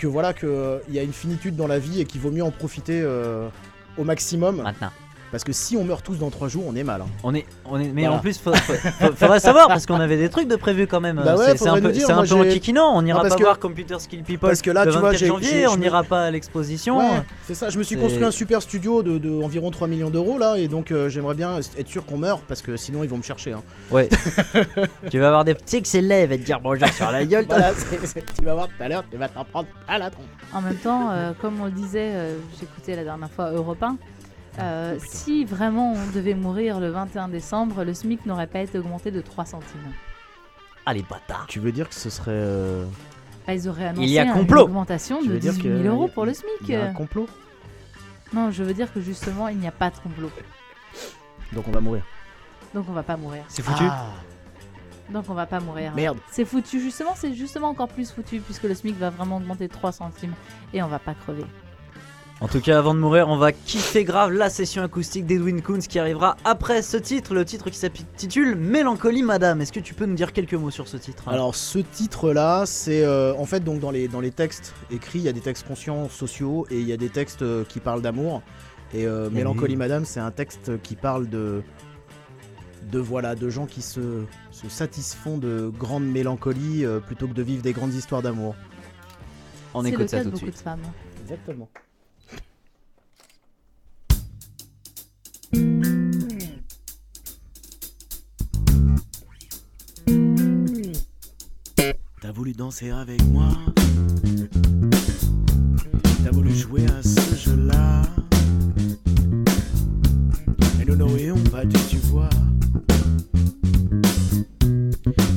voilà, que il y a une finitude dans la vie et qu'il vaut mieux en profiter au maximum. Maintenant. Parce que si on meurt tous dans 3 jours, on est mal. Hein. On est, mais voilà. En plus, faudrait savoir parce qu'on avait des trucs de prévus quand même. Bah ouais, c'est un peu enquiquinant. On n'ira pas voir Computer Skill People parce que là, le tu 24 vois, janvier. On n'ira pas à l'exposition. Ouais, c'est ça. Je me suis construit un super studio de environ 3 millions d'euros là, et donc j'aimerais bien être sûr qu'on meurt parce que sinon ils vont me chercher. Hein. Ouais. Tu vas avoir des petits qui s'élèvent et te dire bonjour sur la gueule. Voilà, tu vas voir tout à l'heure, tu vas t'en prendre à la trompe. En même temps, comme on le disait, j'écoutais la dernière fois Europe 1. Si vraiment on devait mourir le 21 décembre, le SMIC n'aurait pas été augmenté de 3 centimes. Ah les bâtards. Tu veux dire que ce serait... Ils auraient annoncé il y a une complot. augmentation de 18 000 € pour le SMIC. Il y a un complot. Non, je veux dire que justement il n'y a pas de complot. Donc on va mourir. Donc on va pas mourir. C'est foutu. Donc on va pas mourir. Merde. C'est foutu, justement, c'est justement encore plus foutu puisque le SMIC va vraiment augmenter de 3 centimes et on va pas crever. En tout cas, avant de mourir, on va kiffer grave la session acoustique d'Edwin Koons qui arrivera après ce titre, le titre qui s'intitule Mélancolie Madame. Est-ce que tu peux nous dire quelques mots sur ce titre? Alors ce titre-là, c'est en fait donc dans les textes écrits, il y a des textes conscients sociaux et il y a des textes qui parlent d'amour. Et Mélancolie Madame, c'est un texte qui parle de gens qui se satisfont de grandes mélancolies plutôt que de vivre des grandes histoires d'amour. On écoute ça tout de suite. C'est le cas de beaucoup de femmes. Exactement. T'as voulu danser avec moi, t'as voulu jouer à ce jeu-là, mais nous n'aurions pas dû, tu vois,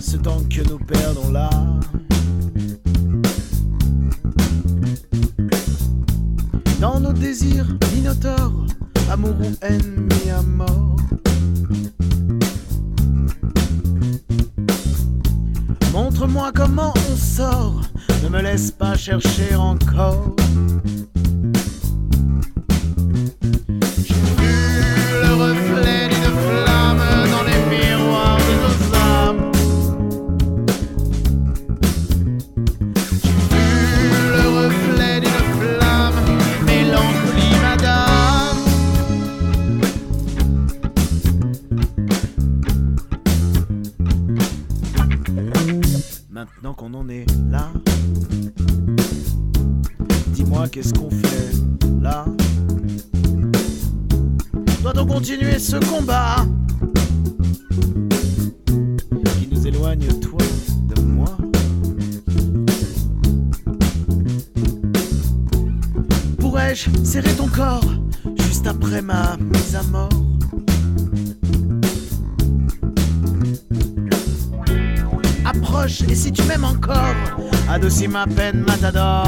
ce temps que nous perdons là. Dans nos désirs minotaures, amour ou haine mis à mort. Montre-moi comment on sort, ne me laisse pas chercher encore. en est là. Dis-moi qu'est-ce qu'on fait là. Doit-on continuer ce combat qui nous éloigne toi de moi? Pourrais-je serrer ton corps juste après ma mise à mort? Approche et si tu m'aimes encore, adoucis ma peine, matador.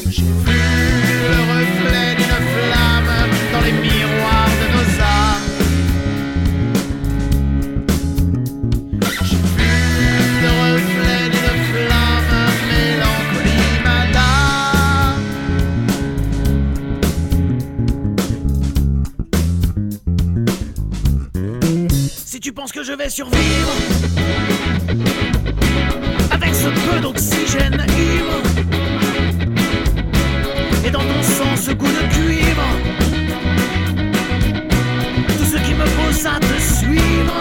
J'ai vu le reflet d'une flamme dans les miroirs de nos âmes. J'ai vu le reflet d'une flamme, mélancolie madame. Si tu penses que je vais survivre avec ce peu d'oxygène ivre et dans ton sang ce goût de cuivre, tout ce qui me pousse à te suivre,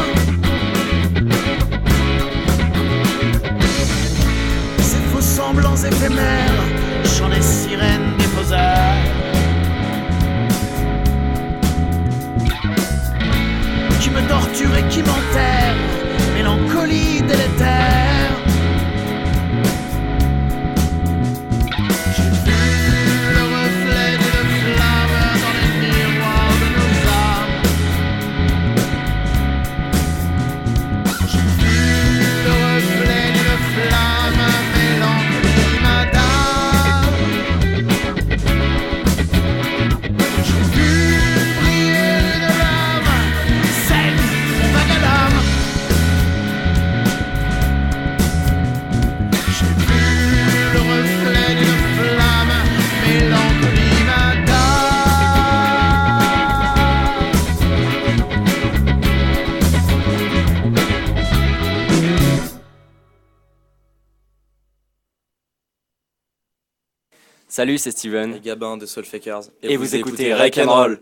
ces faux semblants éphémères, chant des sirènes des faussaires, qui me torture et qui m'enterre, mélancolie délétère. J'ai vu le reflet d'une flamme dans les miroirs de nos âmes. J'ai vu le reflet d'une flamme, mélancolie madame. J'ai vu briller une lame, celle mon vague à l'âme. J'ai vu le reflet d'une flamme, mélancolie madame. Salut, c'est Steven. Les Gabin de Soulfakers. Et vous écoutez Rock'n'Roll.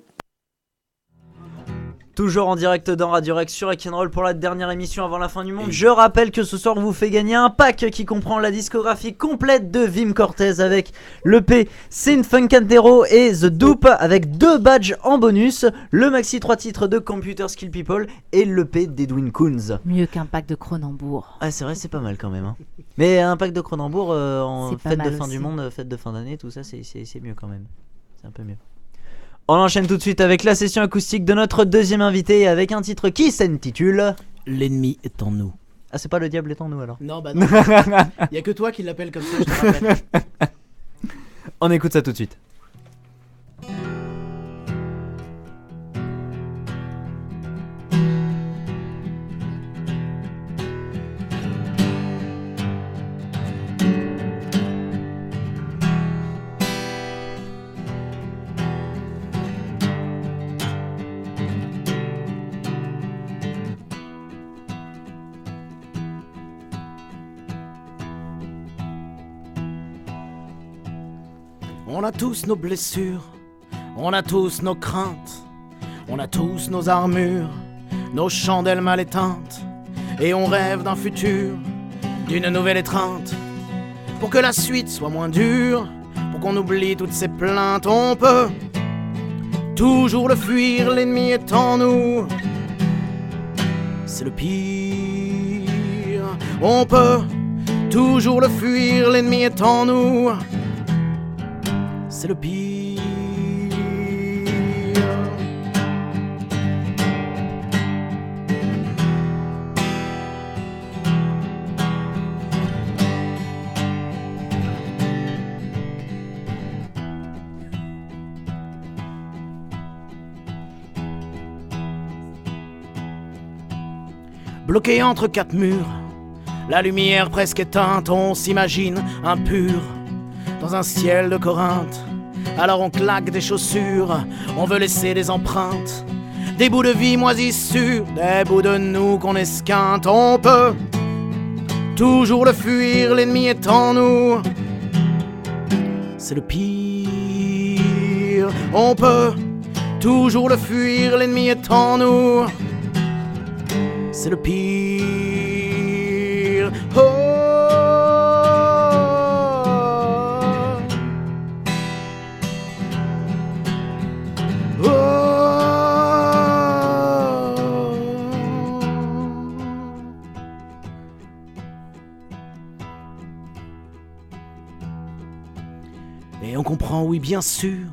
Toujours en direct dans Radio Rex sur Rock'n'Roll pour la dernière émission avant la fin du monde. Je rappelle que ce soir on vous fait gagner un pack qui comprend la discographie complète de Vim Cortez avec l'EP Synth Funkantero et The Dupe avec 2 badges en bonus, le maxi 3 titres de Computer Skill People et l'EP d'Edwin Coons. Mieux qu'un pack de Cronenbourg. Ah c'est vrai, c'est pas mal quand même hein. Mais un pack de Cronenbourg en C'est pas fête de mal fin aussi. du monde, fête de fin d'année, tout ça c'est mieux quand même. C'est un peu mieux. On enchaîne tout de suite avec la session acoustique de notre deuxième invité avec un titre qui s'intitule L'ennemi est en nous. Ah c'est pas le diable est en nous alors. Non, bah non. Y a que toi qui l'appelle comme ça, je te rappelle. On écoute ça tout de suite. On a tous nos blessures, on a tous nos craintes, on a tous nos armures, nos chandelles mal éteintes, et on rêve d'un futur, d'une nouvelle étreinte. Pour que la suite soit moins dure, pour qu'on oublie toutes ces plaintes, on peut toujours le fuir, l'ennemi est en nous. C'est le pire, on peut toujours le fuir, l'ennemi est en nous. C'est le pire. Bloqué entre 4 murs, la lumière presque éteinte, on s'imagine impur dans un ciel de Corinthe. Alors on claque des chaussures, on veut laisser des empreintes, des bouts de vie moisissures, des bouts de nous qu'on esquinte. On peut toujours le fuir, l'ennemi est en nous. C'est le pire. On peut toujours le fuir, l'ennemi est en nous. c'est le pire. Oh. Et on comprend, oui bien sûr,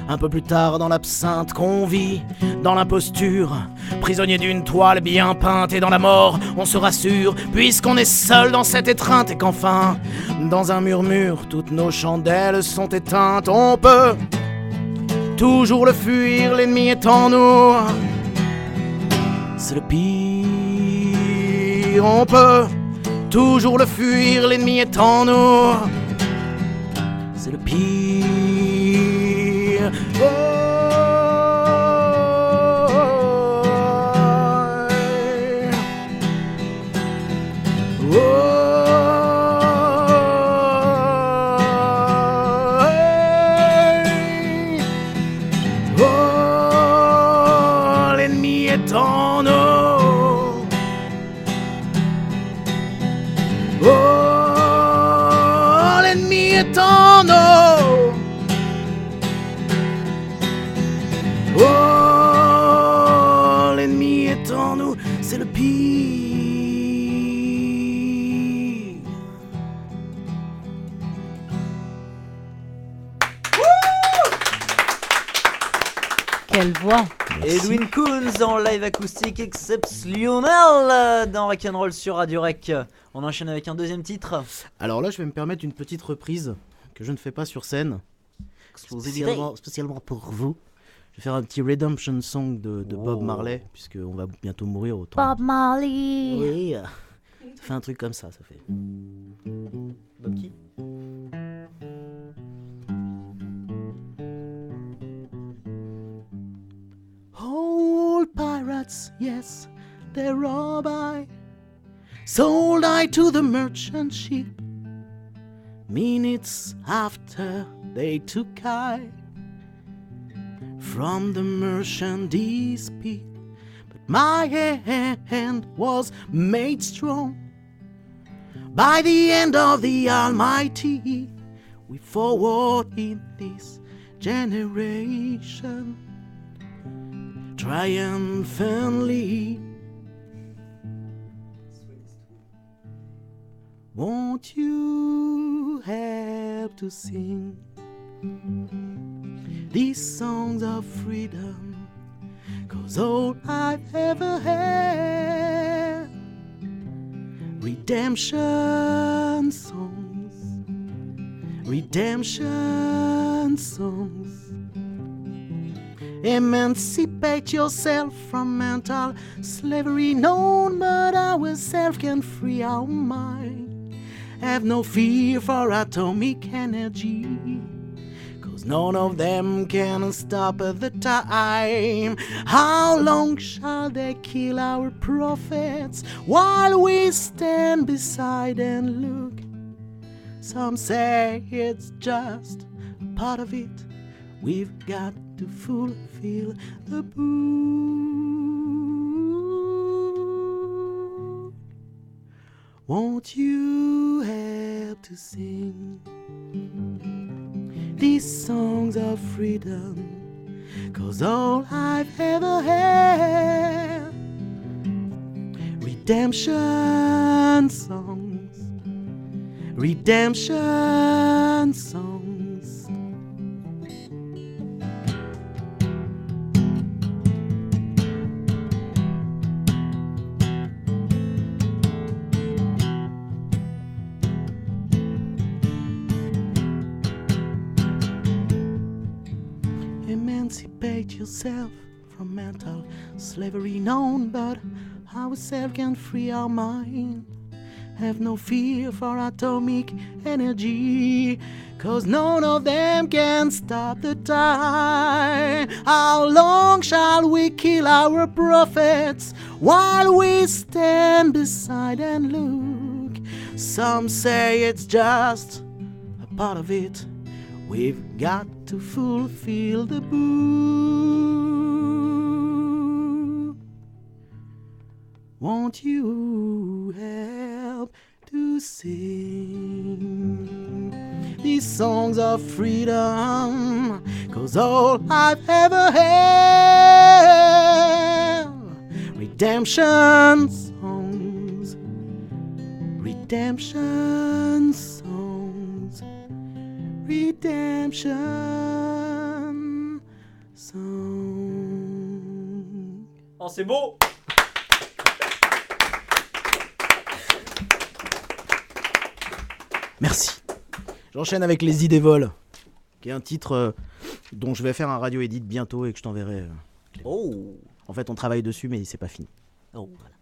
un peu plus tard dans l'absinthe qu'on vit, dans l'imposture, prisonnier d'une toile bien peinte, et dans la mort on se rassure, puisqu'on est seul dans cette étreinte, et qu'enfin, dans un murmure, toutes nos chandelles sont éteintes. On peut toujours le fuir, l'ennemi est en nous, c'est le pire. On peut toujours le fuir, l'ennemi est en nous, c'est le pire. Oh, oh, oh, oh, l'ennemi est en nous. Oh, l'ennemi est en nous. Oh, l'ennemi est en nous, c'est le pire. Quelle voix! Edwin Coons en live acoustique exceptionnel dans Rock'n'Roll sur Radio Rec. On enchaîne avec un deuxième titre. Alors là, je vais me permettre une petite reprise que je ne fais pas sur scène, spécialement pour vous. Je vais faire un petit Redemption Song de Bob Marley, puisqu'on va bientôt mourir autant. Bob Marley. Oui, ça fait un truc comme ça fait. Bob qui? All pirates, yes, they rob I. Sold I to the merchant ship. Minutes after they took I from the merchant dispute. But my hand was made strong by the hand of the Almighty. We forward in this generation triumphantly. Won't you help to sing these songs of freedom? 'Cause all I've ever had, redemption songs, redemption songs. Emancipate yourself from mental slavery. None but ourselves can free our mind. Have no fear for atomic energy, 'cause none of them can stop the time. How long shall they kill our prophets while we stand beside and look? Some say it's just a part of it. We've got to fulfill the book. Won't you help to sing these songs of freedom? 'Cause all I've ever had, redemption songs, redemption songs. Emancipate yourself from mental slavery. None but ourselves can free our mind. Have no fear for atomic energy, 'cause none of them can stop the time. How long shall we kill our prophets while we stand beside and look? Some say it's just a part of it. We've got to fulfill the book. Won't you help to sing these songs of freedom? 'Cause all I've ever had, redemption songs, redemption songs, redemption songs. Oh, c'est beau! Merci. J'enchaîne avec Les Idées volent, qui est un titre dont je vais faire un radio edit bientôt et que je t'enverrai. Oh. En fait, on travaille dessus, mais c'est pas fini. Oh, voilà.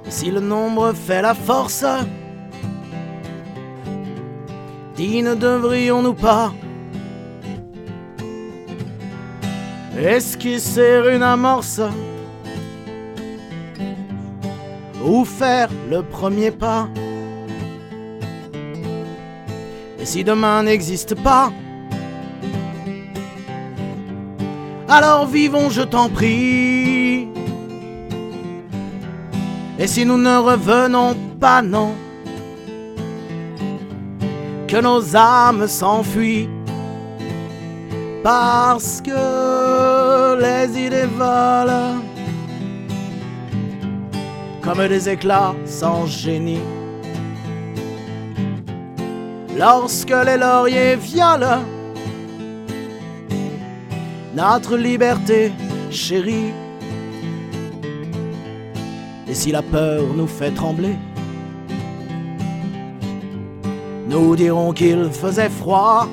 Si le nombre fait la force, dis ne devrions-nous pas esquisser une amorce ou faire le premier pas? Et si demain n'existe pas, alors vivons, je t'en prie. Et si nous ne revenons pas, non, que nos âmes s'enfuient, parce que les idées volent comme des éclats sans génie. Lorsque les lauriers violent notre liberté chérie, et si la peur nous fait trembler, nous dirons qu'il faisait froid.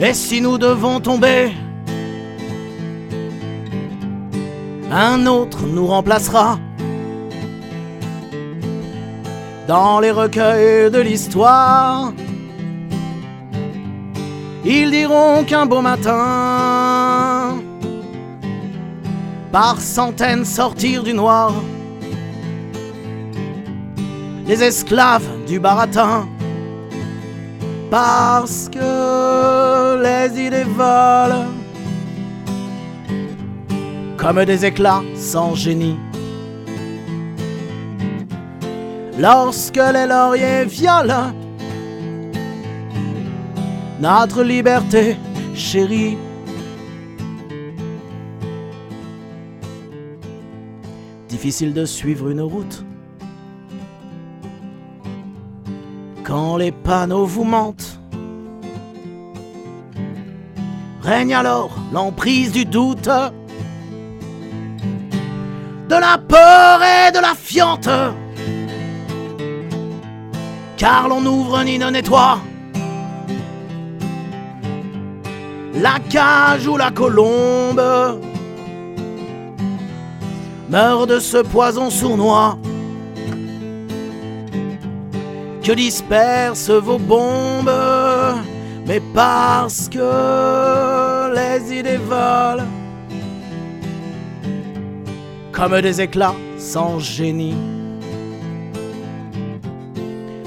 Et si nous devons tomber, un autre nous remplacera. Dans les recueils de l'histoire, ils diront qu'un beau matin, par centaines sortirent du noir les esclaves du baratin, parce que les idées volent comme des éclats sans génie. Lorsque les lauriers violent notre liberté chérie, difficile de suivre une route quand les panneaux vous mentent. Règne alors l'emprise du doute, de la peur et de la fiente, car l'on ouvre ni ne nettoie la cage ou la colombe meurt de ce poison sournois que dispersent vos bombes. Mais parce que les idées volent comme des éclats sans génie.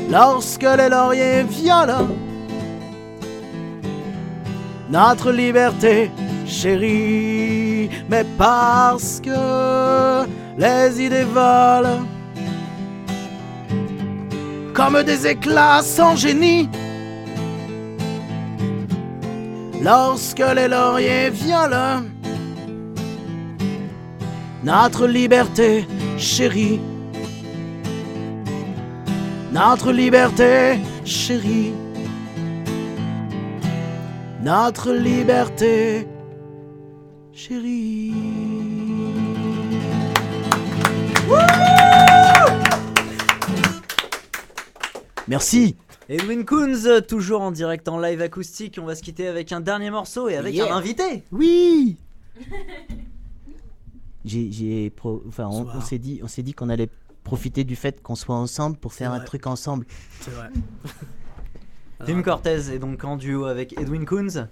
Lorsque les lauriers violent notre liberté chérie, mais parce que les idées volent comme des éclats sans génie. Lorsque les lauriers violent notre liberté chérie, notre liberté chérie, notre liberté chérie. Merci. Edwin Koons, toujours en direct en live acoustique. On va se quitter avec un dernier morceau et avec un invité. Oui. On s'est dit qu'on allait profiter du fait qu'on soit ensemble pour faire un truc ensemble. C'est vrai. Tim Cortez est donc en duo avec Edwin Koons.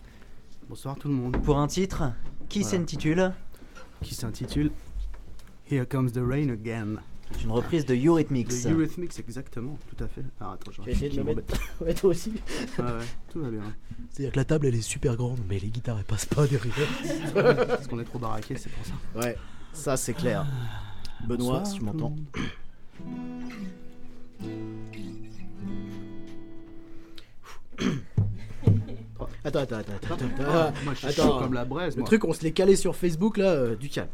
Bonsoir tout le monde. Pour un titre qui s'intitule Here Comes the Rain Again. C'est une reprise de Eurythmics. De Eurythmics, exactement, tout à fait. Alors attends, je vais essayer de me mettre. Ouais, toi aussi. Ouais, tout va bien. C'est-à-dire que la table elle est super grande, mais les guitares elles passent pas derrière. Parce qu'on est trop baraqués, c'est pour ça. Ouais, ça c'est clair. Benoît, si tu m'entends. Attends. Moi je suis chaud comme la braise. Le moi. truc, on se l'est calé sur Facebook là, du calme.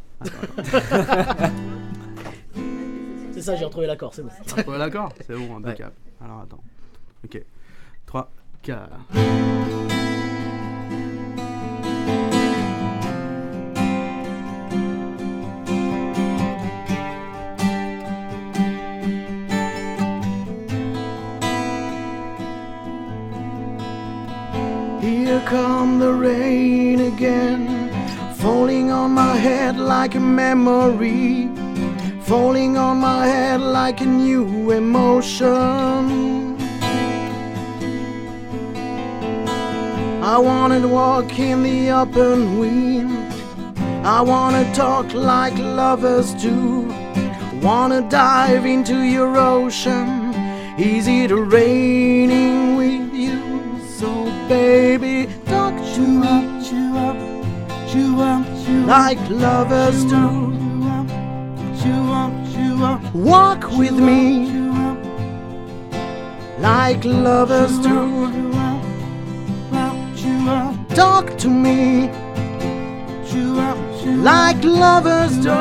C'est ça, j'ai retrouvé l'accord, c'est bon. Ouais, d'accord, c'est bon, impeccable. Ouais. Alors attends. Ok. 3, 4. Here come the rain again, falling on my head like a memory, falling on my head like a new emotion. I wanna walk in the open wind, I wanna talk like lovers do, wanna dive into your ocean. Is it raining with you? So baby, talk to me like lovers do. Walk with me like lovers do. Talk to me like lovers do.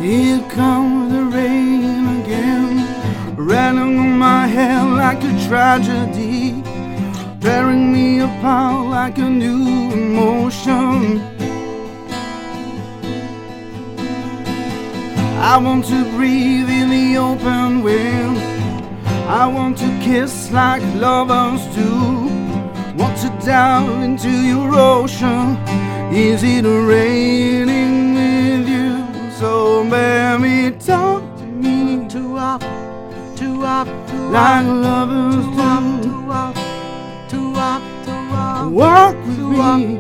Here comes the rain again, raining on my head like a tragedy, tearing me apart like a new emotion. I want to breathe in the open wind, I want to kiss like lovers do, want to dive into your ocean. Is it raining with you? So baby, talk to me like lovers do. Walk with me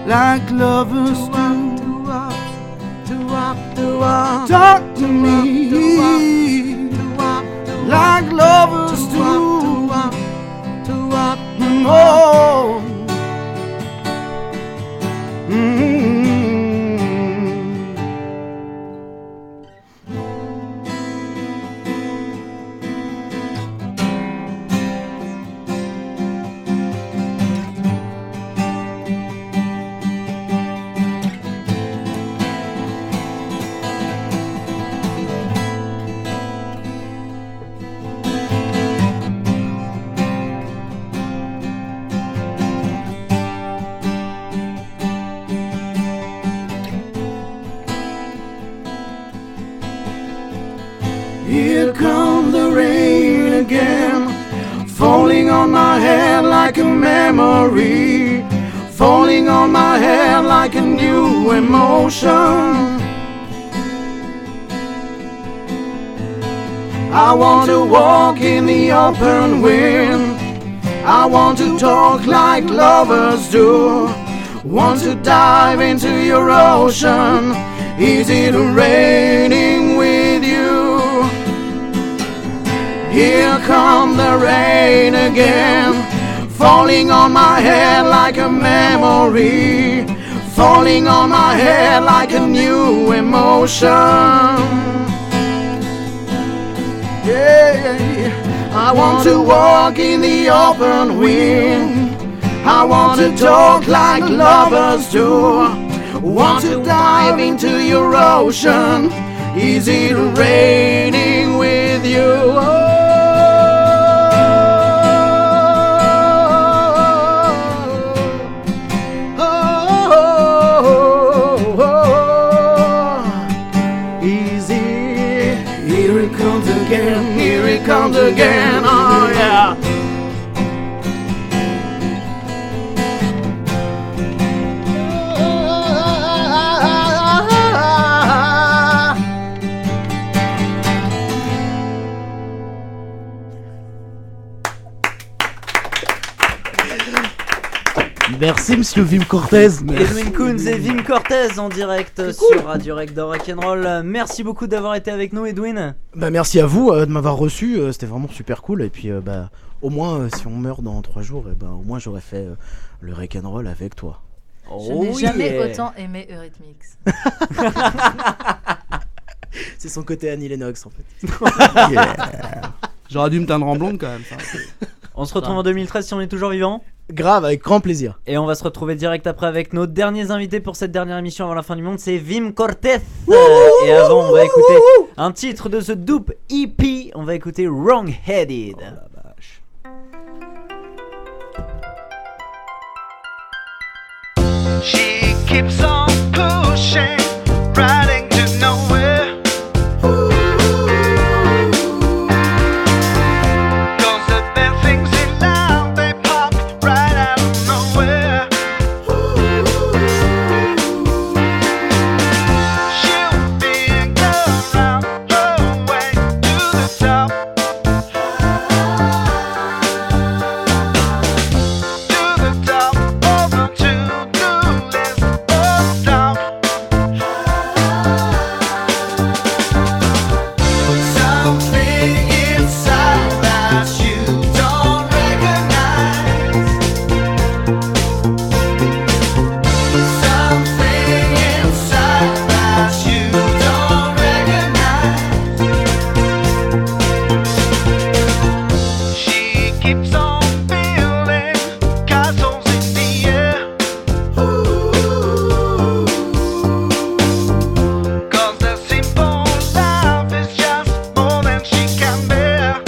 like lovers do. Talk to me like lovers do. Oh. Here comes the rain again, falling on my head like a memory, falling on my head like a new emotion. I want to walk in the open wind, I want to talk like lovers do, want to dive into your ocean. Is it raining with you? Here comes the rain again, falling on my head like a memory, falling on my head like a new emotion. Yeah, I want to walk in the open wind, I want to talk like lovers do, want to dive into your ocean. Is it raining with you? Here it comes again, Merci monsieur Vim Cortez. Edwin Koons et Vim Cortez en direct sur Radio Rec dans Rock'n'Roll. Merci beaucoup d'avoir été avec nous, Edwin. Bah merci à vous de m'avoir reçu, c'était vraiment super cool. Et puis bah au moins si on meurt dans 3 jours, et ben au moins j'aurais fait le Rock'n'Roll avec toi. Je n'ai jamais autant aimé Eurythmics. C'est son côté Annie Lennox en fait. Yeah. J'aurais dû me teindre en blonde quand même. Ça. On se retrouve en 2013 si on est toujours vivant. Grave, avec grand plaisir. Et on va se retrouver direct après avec nos derniers invités pour cette dernière émission avant la fin du monde. C'est Vim Cortez. Et avant, on va écouter un titre de The Doop EP. On va écouter Wrong Headed. Oh la vache. She keeps on pushing, riding to nowhere. Cause the bad things in life, they pop right out of nowhere. She'll be around her way to the top. To the top of the to-do list of top. Something inside that you don't recognize. Something inside that you don't recognize. She keeps on building castles in the air. Cause the simple life is just more than she can bear.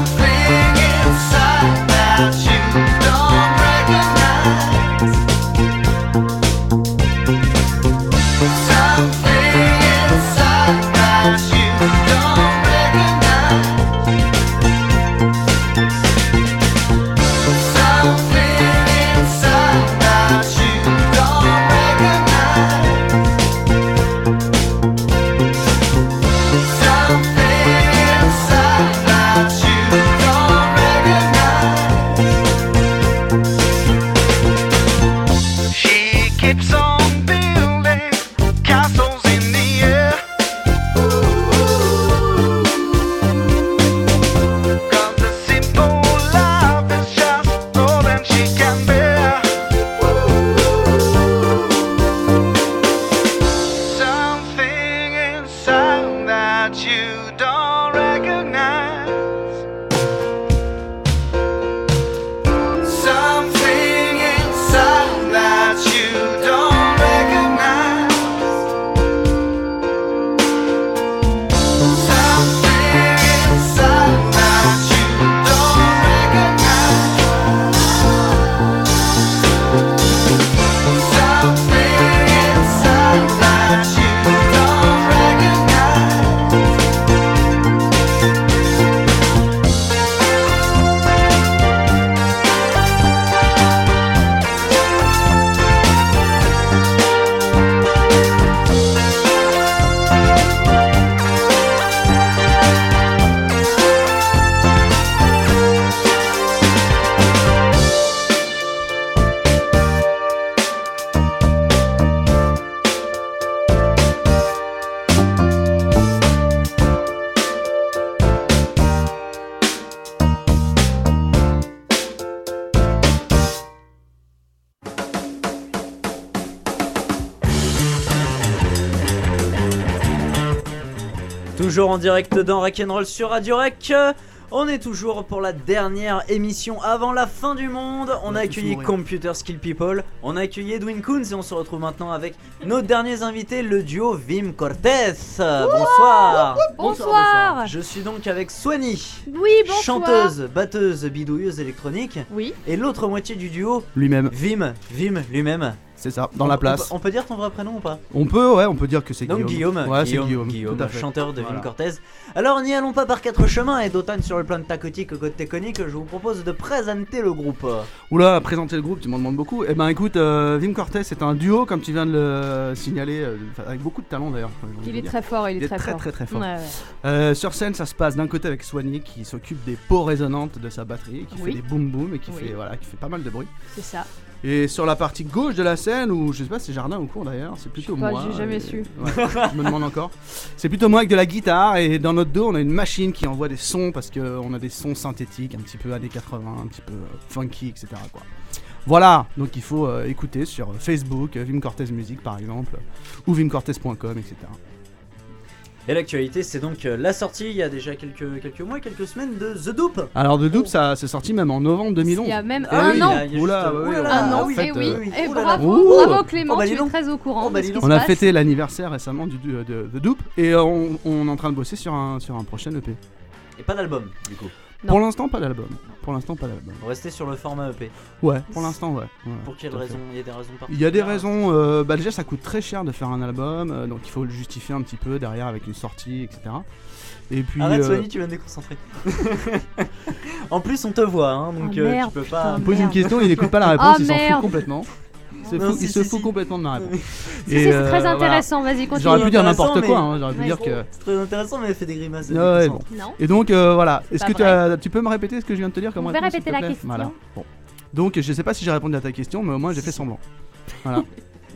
Something inside that you don't recognize. Something inside that you don't recognize. Something inside that you don't recognize. Something inside that you don't recognize. She keeps on building castles in the air. Cause the simple life is just more than she can bear. Something inside that you don't recognize. Something inside that you don't recognize. Something inside that you don't recognize. Something inside that you don't Toujours en direct dans Rock'n'Roll sur Radio Rec. On est toujours pour la dernière émission avant la fin du monde. On a accueilli Computer Skill People, on a accueilli Edwin Koons et on se retrouve maintenant avec nos derniers invités, le duo Vim Cortez. Bonsoir. Bonsoir. Je suis donc avec Swanny, oui, bonsoir. Chanteuse, batteuse, bidouilleuse électronique. Oui. Et l'autre moitié du duo, lui-même. Vim lui-même. C'est ça, dans la place. On peut dire ton vrai prénom ou pas? On peut dire que c'est Guillaume. Donc Guillaume, ouais, c'est Guillaume, tout à fait. Chanteur de Vim Cortez. Alors n'y allons pas par quatre chemins et d'autant sur le plan tacotique côté conique, je vous propose de présenter le groupe. Oula, présenter le groupe, tu m'en demandes beaucoup. Eh ben écoute, Vim Cortez c'est un duo comme tu viens de le signaler, avec beaucoup de talent d'ailleurs. Il est très fort, il est très fort. Ouais. Sur scène ça se passe d'un côté avec Swanny qui s'occupe des peaux résonantes de sa batterie, qui fait des boum boum et qui fait pas mal de bruit. C'est ça. Et sur la partie gauche de la scène, ou je sais pas si c'est jardin ou cours d'ailleurs, c'est plutôt moi. J'ai jamais su. Ouais, je me demande encore. C'est plutôt moi avec de la guitare et dans notre dos on a une machine qui envoie des sons parce qu'on a des sons synthétiques un petit peu années 80, un petit peu funky, etc. quoi. Voilà, donc il faut écouter sur Facebook, Vim Cortez Music par exemple, ou vimcortez.com, etc. Et l'actualité, c'est donc la sortie il y a déjà quelques mois, quelques semaines de The Dupe. Alors The Dupe, ça c'est sorti même en novembre 2011. Il y a même un an. Un an, et bravo Clément, tu es très au courant de ce qui se passe. On a fêté l'anniversaire récemment de The Dupe et on est en train de bosser sur un prochain EP. Et pas d'album du coup. Pour l'instant, pas d'album. On restait sur le format EP. Ouais, pour l'instant, ouais. Pour quelle raison? Il y a des raisons particulières? Il y a des raisons. Déjà, ça coûte très cher de faire un album, donc il faut le justifier un petit peu derrière avec une sortie, etc. Et puis. Arrête, Sony, tu viens de déconcentrer. En plus, on te voit, hein, donc tu peux pas. Il pose une question, il n'écoute pas la réponse, il s'en fout complètement. Il se fout complètement de ma réponse. C'est très intéressant, vas-y, continue. J'aurais pu dire n'importe quoi, hein, j'aurais pu dire que. C'est très intéressant, mais elle fait des grimaces. Ouais, bon. Et donc voilà, est-ce que tu peux me répéter ce que je viens de te dire comme réponse? On peut répéter la question. Voilà. Bon. Donc je sais pas si j'ai répondu à ta question, mais au moins j'ai fait semblant. Voilà.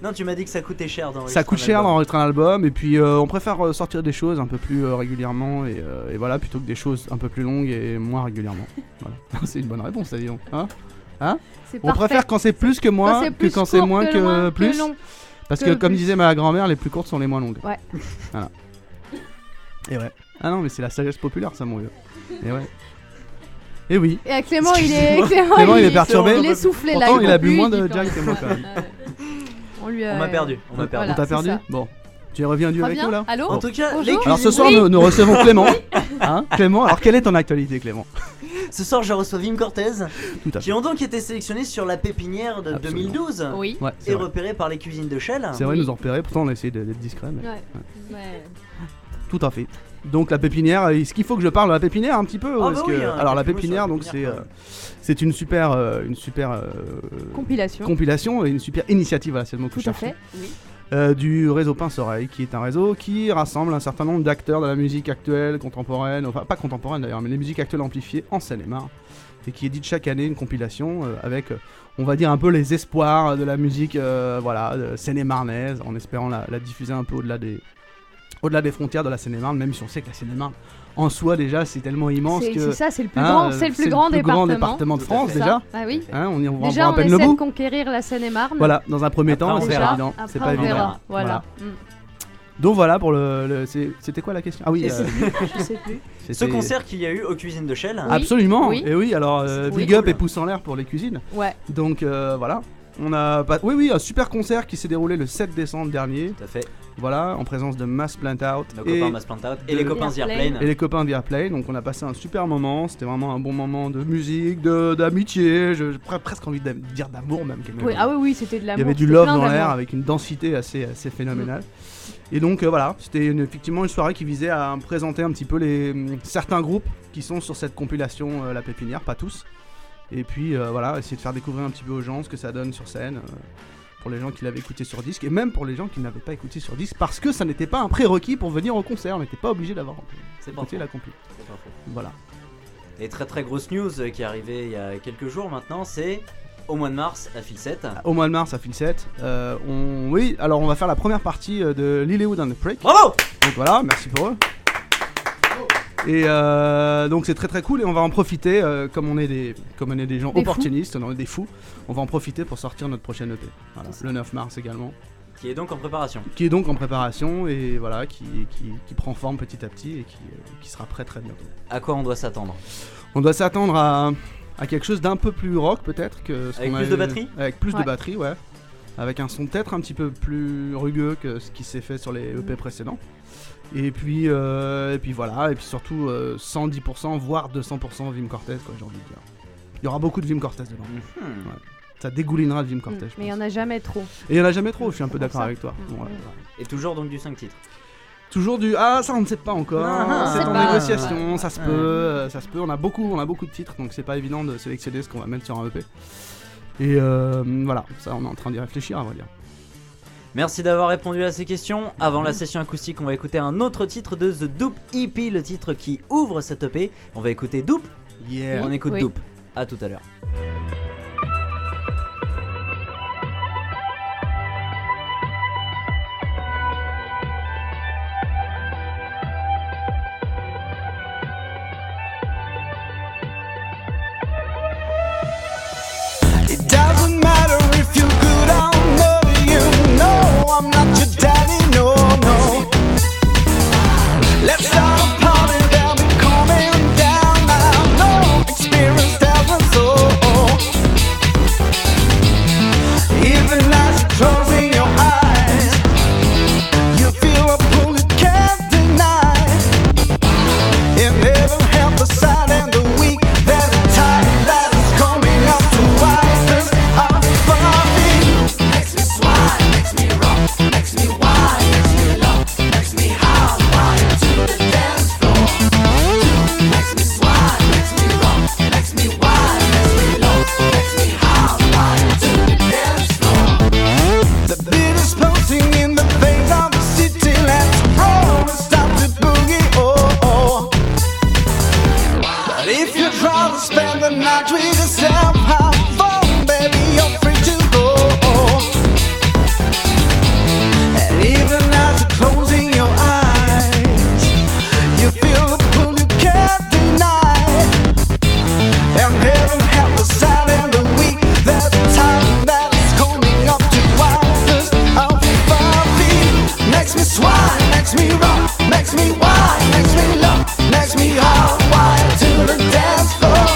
Non, tu m'as dit que ça coûtait cher d'enregistrer. Ça coûte cher d'enregistrer un album, et puis on préfère sortir des choses un peu plus régulièrement, et voilà, plutôt que des choses un peu plus longues et moins régulièrement. Voilà. C'est une bonne réponse, ça, dis donc. Hein? On préfère quand c'est plus que moins que quand c'est moins que plus. Parce que comme disait ma grand-mère, les plus courtes sont les moins longues. Ouais. Voilà. Et ouais. Ah non, mais c'est la sagesse populaire, ça, mon vieux. Et ouais. Et oui. Et Clément, il est perturbé. Il est soufflé là. Pourtant, il a bu moins de Jack que moi quand même. On m'a perdu. On t'a perdu. Bon. Tu reviens du avec nous là? Allô? En tout cas, alors ce soir nous recevons Clément. Hein, Clément, alors quelle est ton actualité, Clément? Ce soir je reçois Vim Cortez, qui ont donc été sélectionnés sur la pépinière de 2012 et repérés par les cuisines de Shell. C'est vrai, ils nous ont repérés, pourtant on a essayé d'être discret. Mais... Ouais. Tout à fait. Donc la pépinière, est-ce qu'il faut que je parle de la pépinière un petit peu? Alors la pépinière, donc c'est une super compilation et une super initiative, voilà, c'est le mot que je cherche. Tout à fait, oui. Du réseau Pince-Oreille, qui est un réseau qui rassemble un certain nombre d'acteurs de la musique actuelle, contemporaine, enfin pas contemporaine d'ailleurs, mais les musiques actuelles amplifiées en Seine-et-Marne, et qui édite chaque année une compilation avec, on va dire, un peu les espoirs de la musique seine-et-marnaise, en espérant la diffuser un peu au-delà des frontières de la Seine-et-Marne, même si on sait que la Seine-et-Marne en soi déjà c'est tellement immense que c'est ça, c'est le plus grand département de France déjà. Ah oui. Hein, on déjà à peine on le essaie bout. de conquérir la Seine-et-Marne. Voilà, dans un premier temps, c'est pas évident. C'est pas évident. Voilà. Donc voilà pour c'était quoi la question? Ah oui. Je sais plus. Ce concert qu'il y a eu aux cuisines de Shell. Absolument. Et oui, alors big up et pouce en l'air pour les cuisines. Ouais. Donc voilà. On a un super concert qui s'est déroulé le 7 décembre dernier. Tout à fait. Voilà, en présence de Mass Plant Out. Nos copains Mass Plant Out et les copains The Airplane. Et les copains The Airplane. Donc on a passé un super moment. C'était vraiment un bon moment de musique, d'amitié. J'ai presque envie de dire d'amour même. Oui, c'était de l'amour. Il y avait du love dans l'air avec une densité assez phénoménale. Et donc voilà, c'était effectivement une soirée qui visait à présenter un petit peu certains groupes qui sont sur cette compilation La Pépinière, pas tous. Et puis voilà, essayer de faire découvrir un petit peu aux gens ce que ça donne sur scène, pour les gens qui l'avaient écouté sur disque, et même pour les gens qui n'avaient pas écouté sur disque, parce que ça n'était pas un prérequis pour venir au concert, on n'était pas obligé d'avoir écouté la compil. Voilà. Et très très grosse news qui est arrivée il y a quelques jours maintenant, c'est au mois de mars à Filset. Au mois de mars à Filset, alors on va faire la première partie de Lilywood and the Prick. Bravo! Donc voilà, merci pour eux. Et donc c'est très très cool et on va en profiter comme on est des gens opportunistes, on est des fous, on va en profiter pour sortir notre prochaine EP. Voilà, le 9 mars également. Qui est donc en préparation. Qui est donc en préparation et voilà, qui prend forme petit à petit et qui sera prêt très bientôt. À quoi on doit s'attendre ? On doit s'attendre à quelque chose d'un peu plus rock peut-être que ce avec qu'on plus a de eu- batterie. Avec plus de batterie, ouais. Avec un son peut-être un petit peu plus rugueux que ce qui s'est fait sur les EP précédents. Et puis voilà, et puis surtout 110% voire 200% Vim Cortez, quoi, j'ai envie de dire. Il y aura beaucoup de Vim Cortez dedans. Ouais. Ça dégoulinera de Vim Cortez. je Mais il pense. n'y en a jamais trop. Et il y en a jamais trop, je suis un peu C'est d'accord pour ça. avec toi. Ouais. Et toujours donc du 5 titres. Toujours du ça on ne sait pas encore. Ah, C'est on en sait pas. négociation, ça se Ouais. peut, ça se peut. On a beaucoup de titres, donc c'est pas évident de sélectionner ce qu'on va mettre sur un EP. Et voilà, ça on est en train d'y réfléchir, à vrai dire. Merci d'avoir répondu à ces questions. Avant la session acoustique, on va écouter un autre titre de The Doop EP, le titre qui ouvre cette EP. On va écouter Doop. Yeah. On écoute Oui. Doop. À tout à l'heure. It doesn't matter if you're good or not, you know I'm not your daddy, no, no. Let's start a party, they'll be coming down now. No experience doesn't so. Even as you're closing your eyes, you feel a pull you can't deny. It never helped the sad and the weak. There's a tide that is coming up to rise us up above it. Makes me swine, makes me rock, makes me wine, makes me love, makes me howl, wired to the dance floor. Makes me swine, makes me rock, makes me wine, makes me love, makes me howl, wired to the dance floor. The beat is pulsing in the veins of the city. Let's roll and stop the boogie, oh, oh. But if you try to spend the night with yourself, have fun, baby, you're free to go. And even as you're closing your eyes, you feel the pull you can't deny. And heaven help the sad and the weak. There's a time that is coming up to rise us out of our feet. Makes me swine, makes me rock, makes me wine, makes me love, makes me hard wired to the dance floor.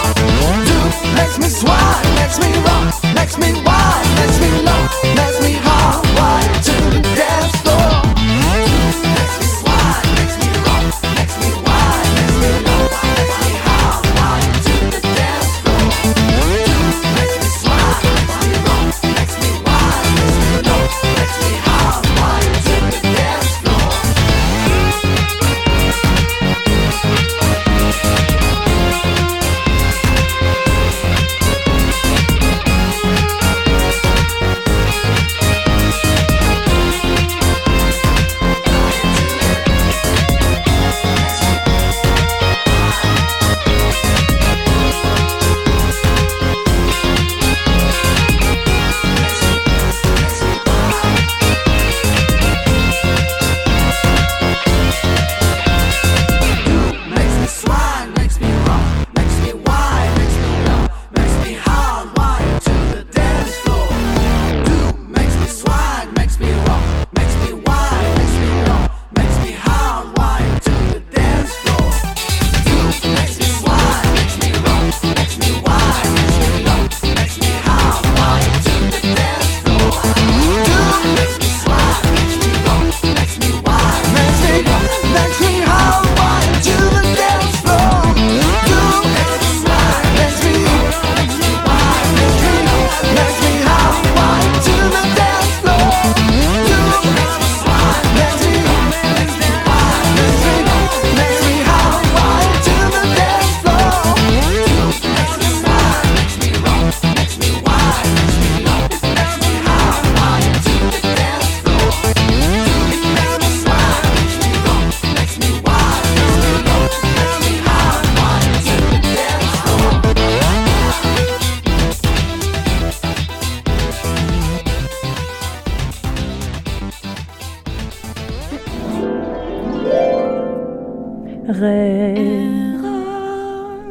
Dude, makes me swine, makes me rock, makes me wine, makes me love, makes me hard wired to the dance floor. Makes me swine, makes me rock, makes me wine, makes me love, makes me hard wired to the dance floor. Makes me swine, makes me rock, makes me wine, makes me love, makes me hard wired to the dance floor. Makes me swine, makes me rock, makes me wine, makes me love, makes me hard wired to the dance floor. Dude, makes me swine, makes me rock, makes me wine, makes me love, makes me hard wired to the dance floor. Dude, makes me swine, makes me rock, makes me wine, makes me love, makes me hard wired to the dance floor. Dude, makes me swine, makes me rock, makes me wine, makes me love, makes me hard wired to the dance floor. Dude, makes me swine, makes me rock, makes me wine, makes me love, makes me hard wired to the dance floor. Dude, makes me swine, makes me rock, makes me wine, makes me love, makes me hard wired to the dance floor. Dude, makes me swine, makes me rock, makes me wine, makes me love, makes me hard wired to the dance floor. Dude, makes me swine, makes me rock, makes me wine, makes me love, makes me hard wired to the dance floor.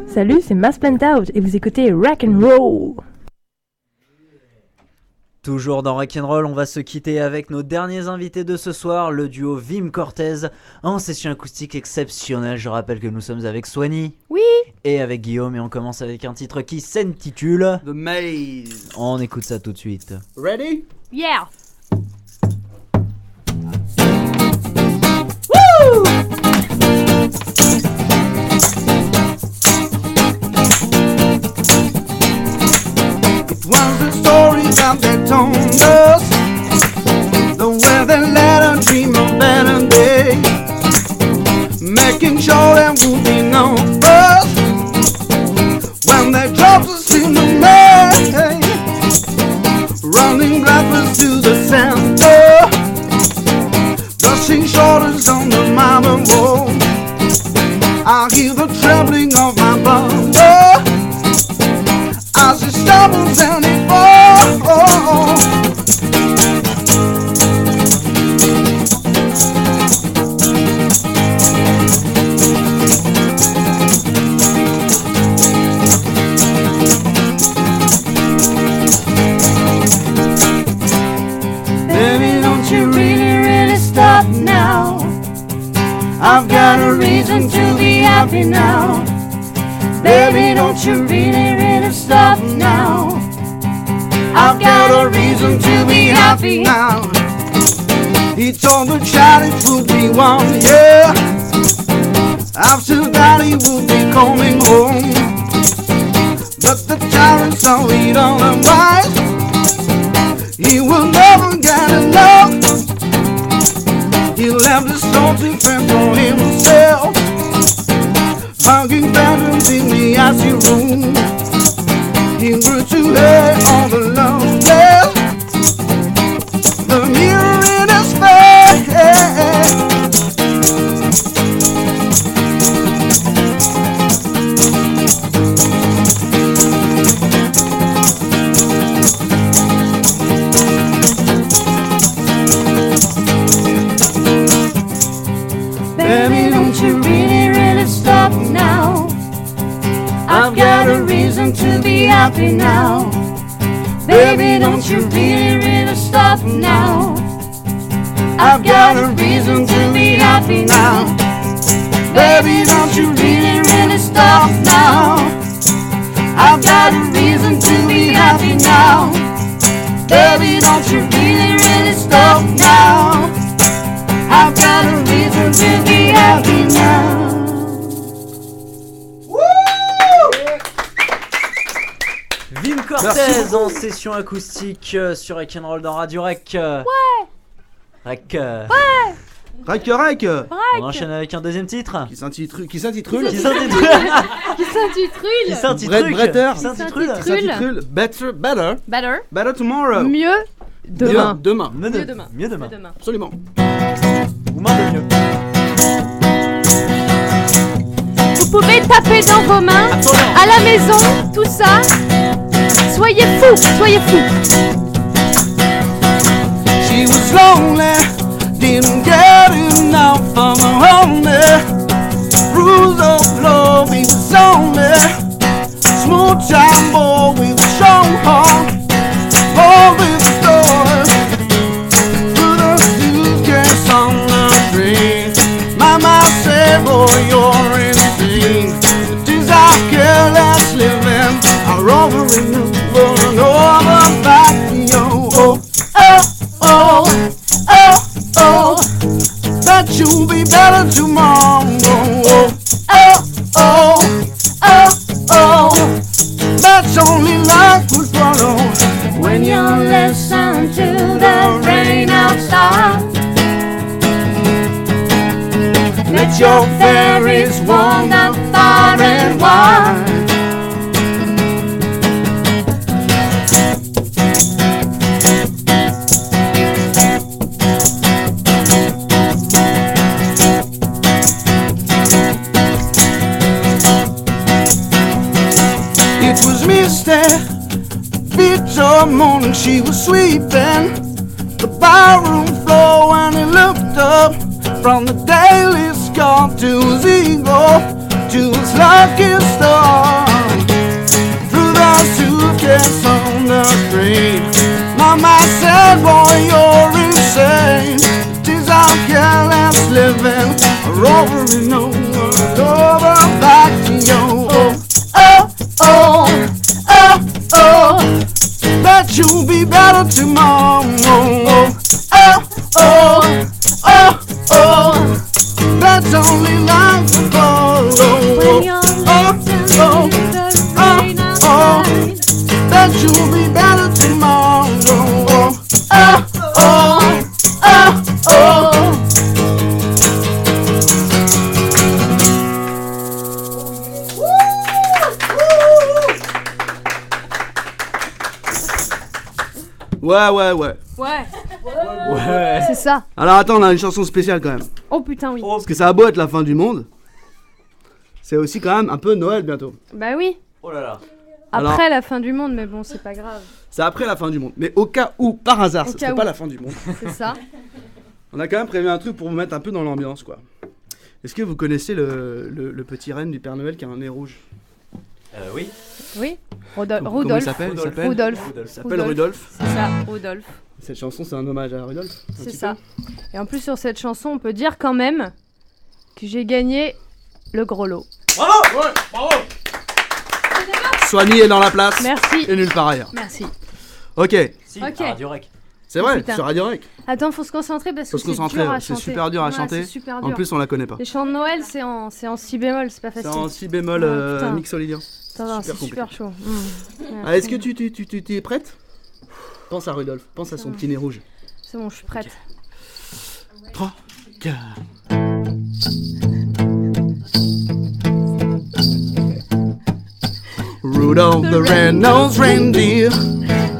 Salut, c'est Mass Plant Out et vous écoutez Rock and Roll. Toujours dans Rock'n'Roll, on va se quitter avec nos derniers invités de ce soir, le duo Vim Cortez en session acoustique exceptionnelle. Je rappelle que nous sommes avec Swanny. Oui. Et avec Guillaume, et on commence avec un titre qui s'intitule The Maze. On écoute ça tout de suite. Ready? Yeah. Woo! Was the story that they told us, the way they let us dream of better days, making sure there would be no us when they dropped us in the maze, running breathless to the center, dusting shoulders on the marble wall. I hear the trembling of my brother as he stumbles and he falls. Baby, don't you really stop now? I've got a reason to be happy now. Baby, don't you really stop now? I've got a reason to be happy now. He told the child it would be 1 year. After that he would be coming home. But the child saw it otherwise. He will never get enough. He left his soul to fend for himself, hugging bedrooms in the icy room. He grew to hate all the love left, the mirror in his face. Baby, don't you really stop now? I've got a reason to be happy now. Baby, don't you really stop now? I've got a reason to be happy now. Baby, don't you really stop now? I've got a reason to be happy now. Baby, don't you really stop now? I've got a reason to be happy now. Vim Cortez en session acoustique sur Rock'n'Roll dans Radio Rec. Ouais. Rec. Ouais. Rec. On enchaîne avec un deuxième titre Qui s'intitule Qui s'intitule Better Tomorrow. Mieux demain. Mieux demain. Absolument. Ou main de mieux. Vous pouvez taper dans vos mains, à la maison, tout ça. Soyez fous. She was lonely, didn't get enough of her only. Rules of love, he was only smooth time boy with a strong heart. Open the door, put a suitcase on the street. Mama said, boy, you're insane. The things I careless living are over in the world and over back to you. Oh, bet you'll be better tomorrow. That's only life will follow when you listen to the rain outside. Let your fairies wander far and wide. It was Mr. Bitter morning, she was sweeping the barroom floor when he looked up from the daily scar to his ego, to his lucky star. Through the suitcase on the street, Mama over and over back to you. Oh, oh, oh, oh. Bet you'll be better tomorrow. Oh, oh, oh, oh. That's only life will follow. When you're Oh, oh, oh. Bet you'll be better tomorrow. Oh, oh, oh, oh. Ouais. Ouais. C'est ça. Alors attends, on a une chanson spéciale quand même. Oh putain, oui. Parce que ça a beau être la fin du monde, c'est aussi quand même un peu Noël bientôt. Bah oui. Oh là là. Après Alors- la fin du monde, mais bon, c'est pas grave. C'est après la fin du monde. Mais au cas où, par hasard, Au ce cas serait où. pas la fin du monde. C'est ça. On a quand même prévu un truc pour vous mettre un peu dans l'ambiance, quoi. Est-ce que vous connaissez le petit renne du Père Noël qui a un nez rouge? Oui. Oui. Comment il Rudolf. s'appelle Rudolf. Il s'appelle Rudolf. C'est ça, Rudolf. Cette chanson, c'est un hommage à Rudolf. un C'est petit ça. peu. Et en plus, sur cette chanson, on peut dire quand même que j'ai gagné le gros lot. Soigny est dans la place. Merci. Et nulle part ailleurs. Merci. Ok. Si, Ok. à Radio Rec. C'est vrai, Putain. sur Radio Rec. Attends, faut se concentrer parce Faut que se concentrer, dur à c'est chanter. super dur à Ouais, chanter. c'est super En dur. plus, on la connaît pas. Les chants de Noël, c'est en si bémol, c'est pas C'est facile. en si bémol Oh, putain. mixolydien. Attends, c'est compliqué. super chaud. Ah, est-ce que tu es prête? Pense à Rudolf, pense à son petit nez rouge. C'est bon, je suis prête. 3, 4. Rudolph the red-nosed reindeer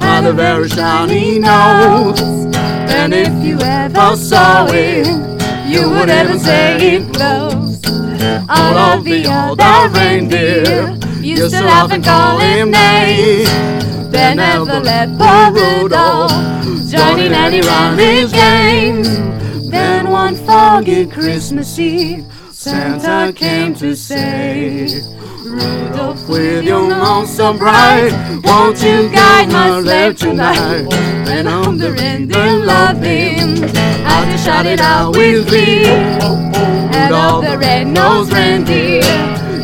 had a very shiny nose. And if you ever saw it, you would ever say it glows. All of the other reindeer used to laugh and call him names. They never let poor Rudolph join in any reindeer games. Then one foggy Christmas Eve, Santa came to say, Rudolph, with your nose so bright, won't you guide my sleigh tonight? And on the reindeer loved him, as they shouted out with glee. Rudolph the red-nosed reindeer,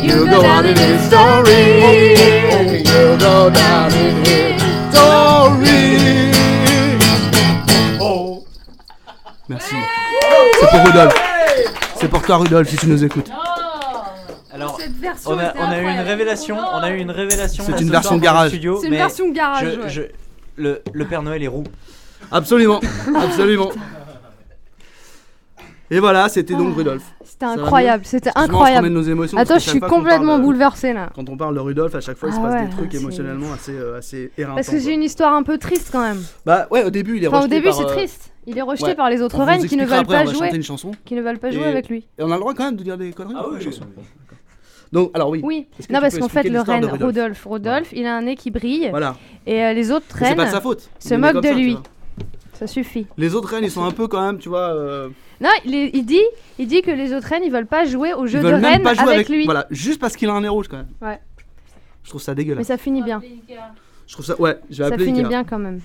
you go out in history. You go down in history. Oh. Merci. C'est pour Rudolph. C'est pour toi, Rudolph, si tu nous écoutes. Alors, Cette version on a était eu une incroyable. révélation. On a eu une révélation. C'est là, une ce version soir dans le garage. studio, C'est une mais version garage, ouais. Le Père Noël est roux. Absolument, absolument. Et voilà, c'était donc Rudolph. C'était Ça va incroyable, mieux c'était Excuse-moi, on se incroyable. remet de nos émotions, Attends, parce je que suis chaque fois qu'on complètement parle, bouleversée là. Quand on parle de Rudolph, à chaque fois, il se Ah passe ouais, des trucs c'est- émotionnellement assez éreintants. Parce que quoi. j'ai une histoire un peu triste quand même. Bah ouais, au début, il est Enfin, au rejeté début, par, c'est triste. Il est rejeté ouais. par les autres On vous reines qui ne expliquera veulent après, pas on va jouer. chanter une chanson. Qui ne veulent pas jouer Et- avec lui. Et on a le droit quand même de dire des conneries. Ah oui, je pense. Donc, alors oui. Oui, Est-ce que non tu parce peux qu'en fait expliquer le l'histoire de reine Rudolf, il a un nez qui brille. Voilà. Et les autres Mais c'est reines pas de sa faute. Il se est né moquent comme de ça, tu lui. vois. Ça suffit. Les autres reines, ils sont un peu quand même, tu vois. Non, il dit que les autres reines, ils veulent pas jouer au Ils jeu de veulent même reine pas jouer avec lui. Voilà, juste parce qu'il a un nez rouge quand même. Ouais. Je trouve ça dégueulasse. Mais ça finit bien. Je trouve ça. Ouais, je vais Ça appeler finit Ikea. bien quand même.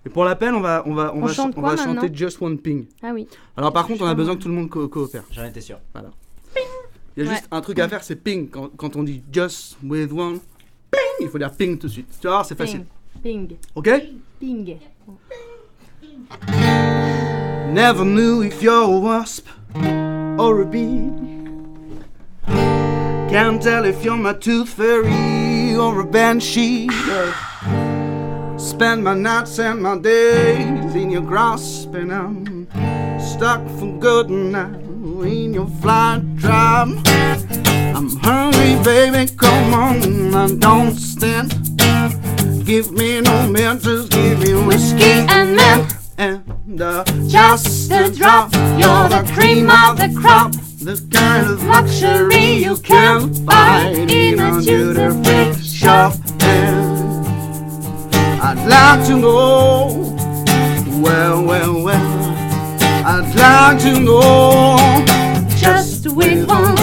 Et pour la peine, on va chante quoi, chanter maintenant Just One Ping. Ah oui. Alors par contre, on a besoin que tout le monde coopère. J'en étais sûr. Voilà. Il y a Ouais. juste un truc à faire, c'est ping. Quand on dit just with one ping, il faut dire ping tout de suite. Tu vas voir, c'est facile. Ping. Ok? Ping. Never knew if you're a wasp or a bee. Can't tell if you're my tooth fairy or a banshee. Spend my nights and my days in your grasp, and I'm stuck for good now in your flight trap. I'm hungry, baby, come on, I don't stand. Give me no mint, just give me whiskey and mint. And just a drop, you're the cream of the crop. The kind of luxury you can't find in a duty-free shop. And I'd like to know, well, I'd like to know, just with one,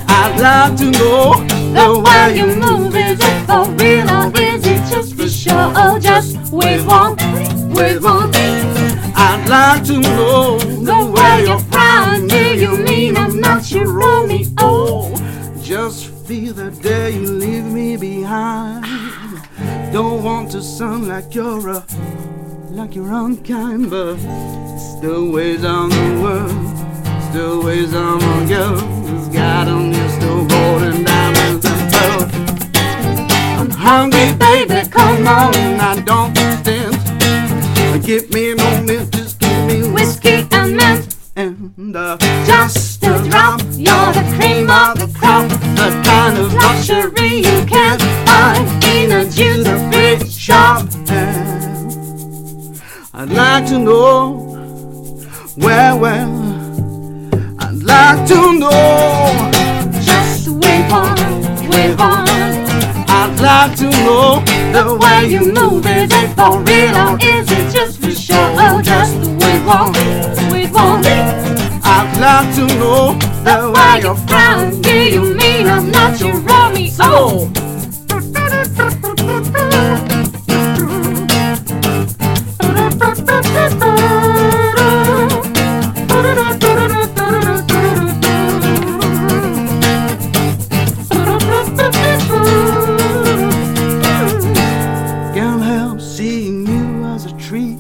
I'd like to know the way you move, is it for real or is it just for show? Oh, just with one, I'd like to know the way you're frown, do the day you leave me behind. Don't want to sound like you're unkind, but it's the ways of the world, it's the ways of the girl. It's got on you still holding diamonds and pearls. I'm hungry, baby, come on, I don't stand. Give me no mint, just give me whiskey and mint. And just a drop, you're the cream of the crop, the kind of luxury you can't find in a duty-free shop. And I'd like to know where, I'd like to know. Just wave on. I'd like to know the way you move. Is it for real or is it just for show? Oh, just wave on. I'd like to know the way you frown. Do you mean I'm not your Romeo? Can't help seeing you as a treat.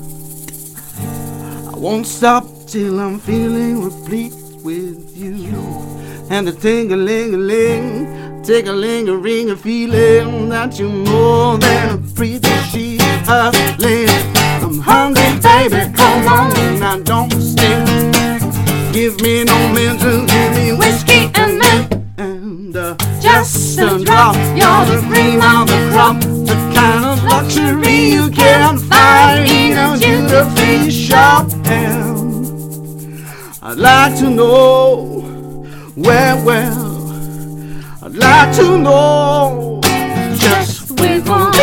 I won't stop till I'm feeling replete with you. And the ting-a-ling-a-ling, ting-a-ling-a-ring, a feeling that you're more than a pretty sheet of linen. I'm hungry, baby, come on, now don't stay. Give me no mention, give me whiskey and mint. And just a drop, you're the cream of the crop, the kind of luxury you can't find in a duty-free shop. And I'd like to know where, I'd like to know. Just wave on.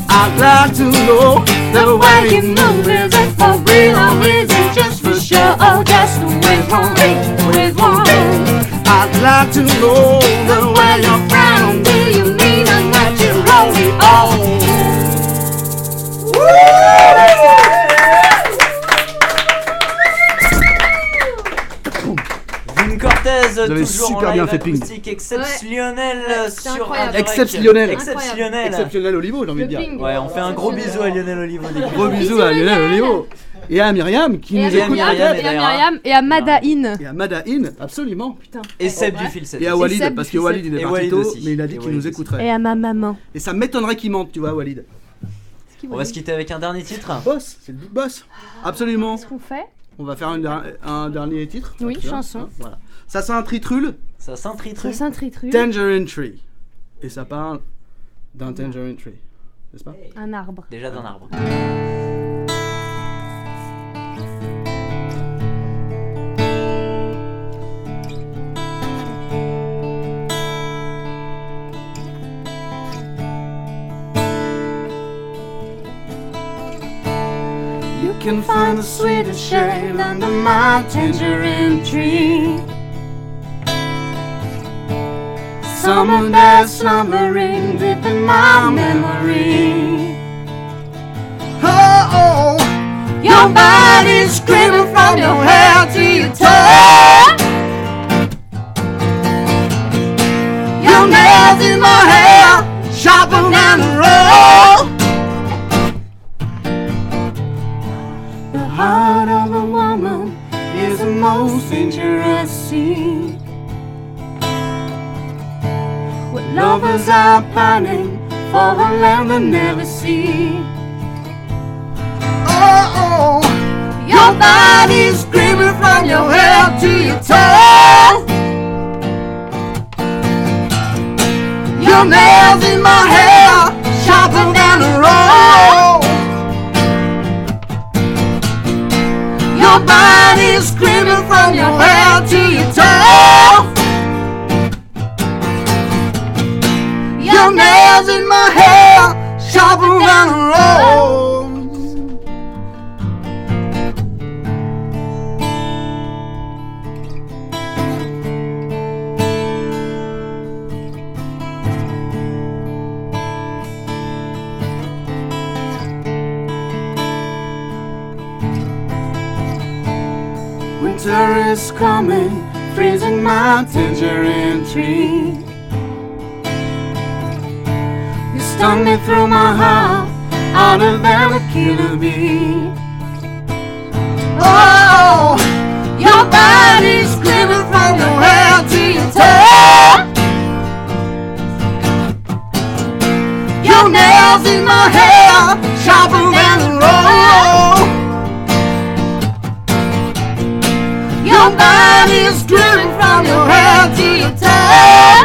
I'd like to know the way you move. Is it for real or is it just for show? Oh, just wave on. I'd like to know the way you frown. Do you mean I'm not your Romeo? Vin Cortez, Vous avez toujours super en bien live fait ping. acoustique exceptionnel c'est sur incroyable. un direct. Exceptionnel. Exceptionnel Olivo, j'ai envie de dire. Ouais, on fait un gros bisou à Lionel Olivo. Gros bisous à Lionel Olivo. Et à Myriam qui nous écoute. Myriam et à Madaïn. Et à Madaïn, absolument. Putain. Et Seb du fil 7. Et à Walid, parce que Walid il est parti tôt, mais il a dit Et qu'il Walid nous écouterait. Et à ma maman. Et ça m'étonnerait qu'il mente, tu vois, Walid. On va se quitter avec un dernier titre. Boss, c'est le Big Boss. Absolument. Qu'est-ce qu'on fait? On va faire un dernier titre. Oui, tu vois, chanson. hein, voilà. Ça c'est un tritrule. Saint-Tritru. Tangerine Tree. Et ça parle d'un Tangerine Tree. N'est-ce pas? Un arbre. Déjà d'un arbre. You can find the sweetest shade under my tangerine tree. Summer that's slumbering deep in my memory. Oh, your body's screaming from your head to your toe. Your nails in my hair, sharper than the road. The heart of a woman is the most dangerous sea. Where lovers are pining for a land they never see. Oh, your body's screaming from your head to your toe. Your nails in my hair, sharper than the road. Your body's screaming from your head to your toe. Your nails in my hair, sharper than the road. Winter is coming freezing my tangerine tree. You stung me through my heart, harder than a killer bee. Oh, your body's screaming from your head to your toe. Your nails in my hair, sharper than the roll. Your body's screaming from your head to your toe.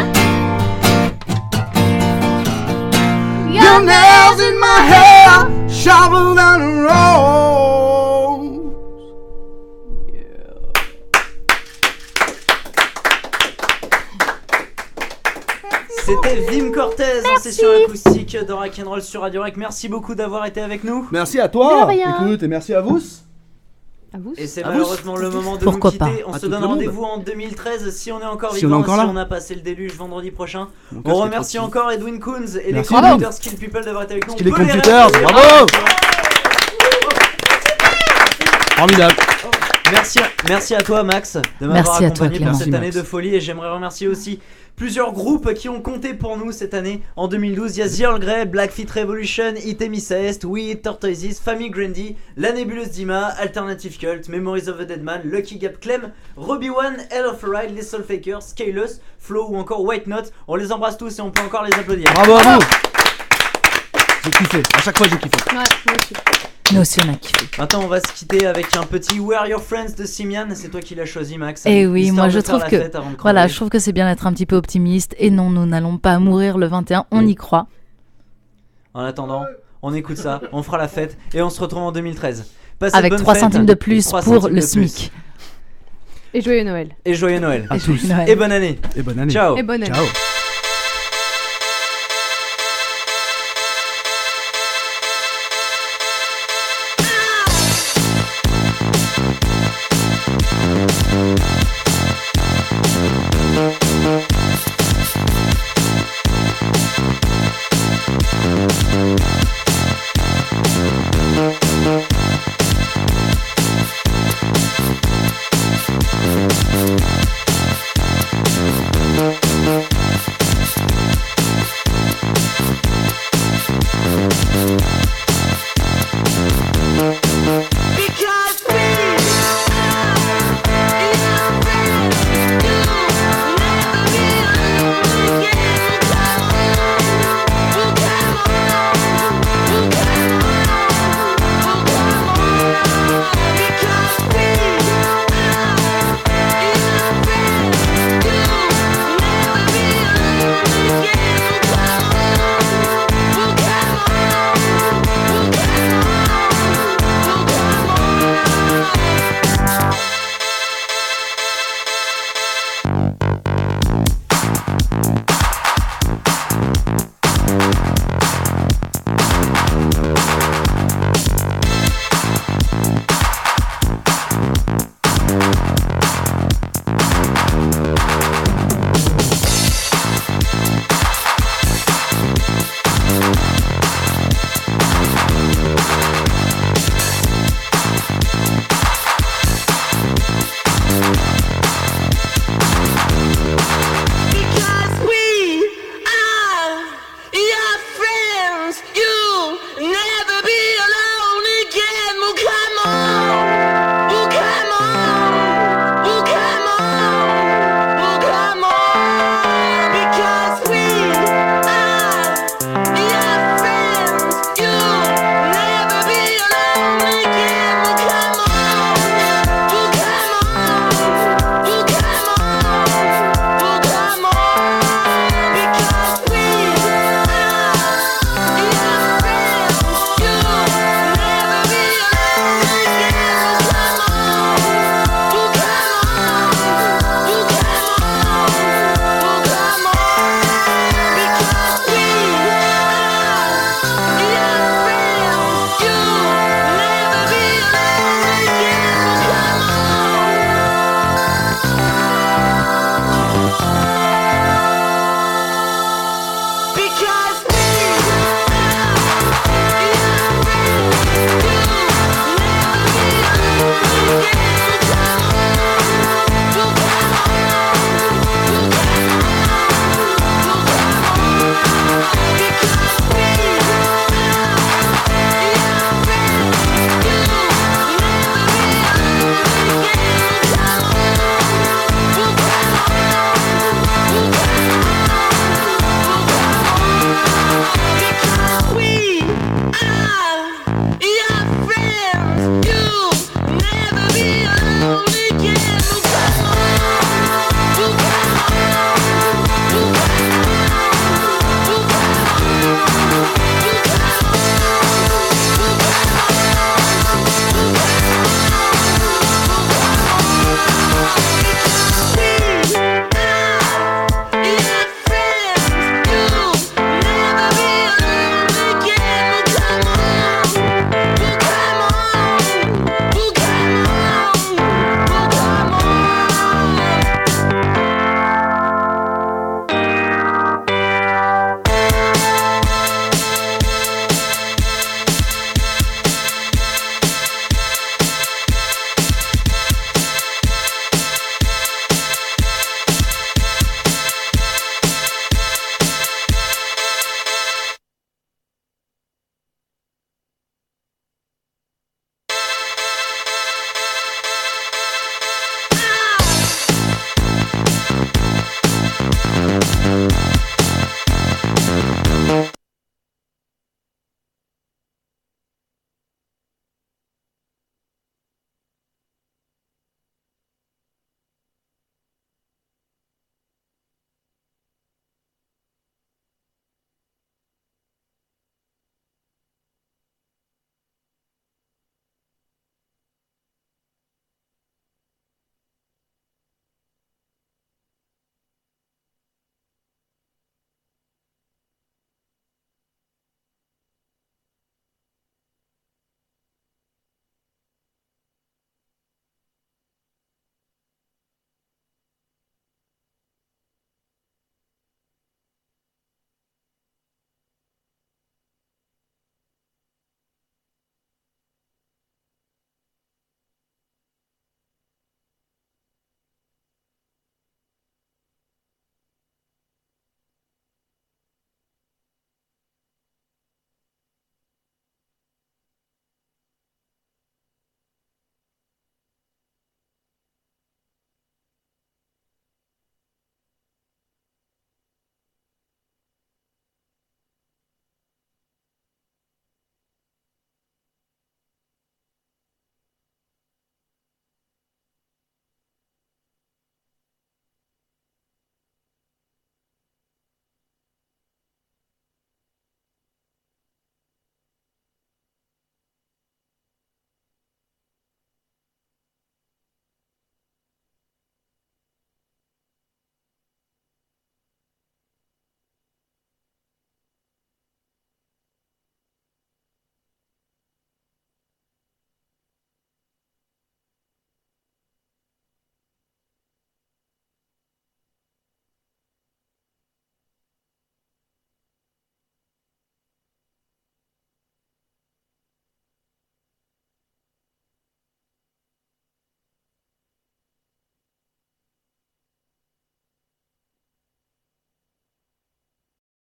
Your nails in my hair, sharper than the roll. C'était Vim Cortez en session acoustique dans Rock'n'Roll sur Radio Rock. Merci beaucoup d'avoir été avec nous. Merci à toi. De rien. Écoute, et merci à vous. À vous. Et c'est À malheureusement le moment de Pourquoi nous quitter. pas. On À se tout donne le monde. rendez-vous en 2013 si on est encore Si on est vivant, encore si là. on a passé le déluge vendredi prochain. Mon On casque est remercie trop petit. encore Edwin Coons et Merci. les Computer Skill People d'avoir été avec nous. Skill On peut les Computers, réapplaudir. bravo. Formidable. Merci à toi Max de m'avoir Merci à toi, accompagné pour Clément. cette Merci, année Max. de folie et j'aimerais remercier aussi plusieurs groupes qui ont compté pour nous cette année. En 2012, il y a The Earl Grey, Blackfeet Revolution, Itemisa Est, We Eat Tortoises, Family Grandy, La Nébuleuse Dima, Alternative Cult, Memories of a Dead Man, Lucky Gap Clem, Robbie One, Hell of a Ride, Les Soul Fakers, Scaleless, Flow ou encore White Note. On les embrasse tous et on peut encore les applaudir. Bravo à vous. J'ai kiffé. À chaque fois j'ai kiffé. Ouais, moi aussi. Nous aussi on a kiffé. Maintenant, on va se quitter avec un petit Where Are Your Friends de Simian. C'est toi qui l'as choisi, Max. Et oui, Histoire moi de je faire trouve la que fête avant de voilà, crever. je trouve que c'est bien d'être un petit peu optimiste. Et non, nous n'allons pas mourir le 21. On y croit. En attendant, on écoute ça, on fera la fête et on se retrouve en 2013. Passez Avec de bonnes 3 fêtes. centimes de plus 3 pour centimes le de plus. SMIC. Et joyeux Noël. Et joyeux Noël. À tous. Noël. Et bonne année. Et bonne année. Ciao. Et bonne année. Ciao.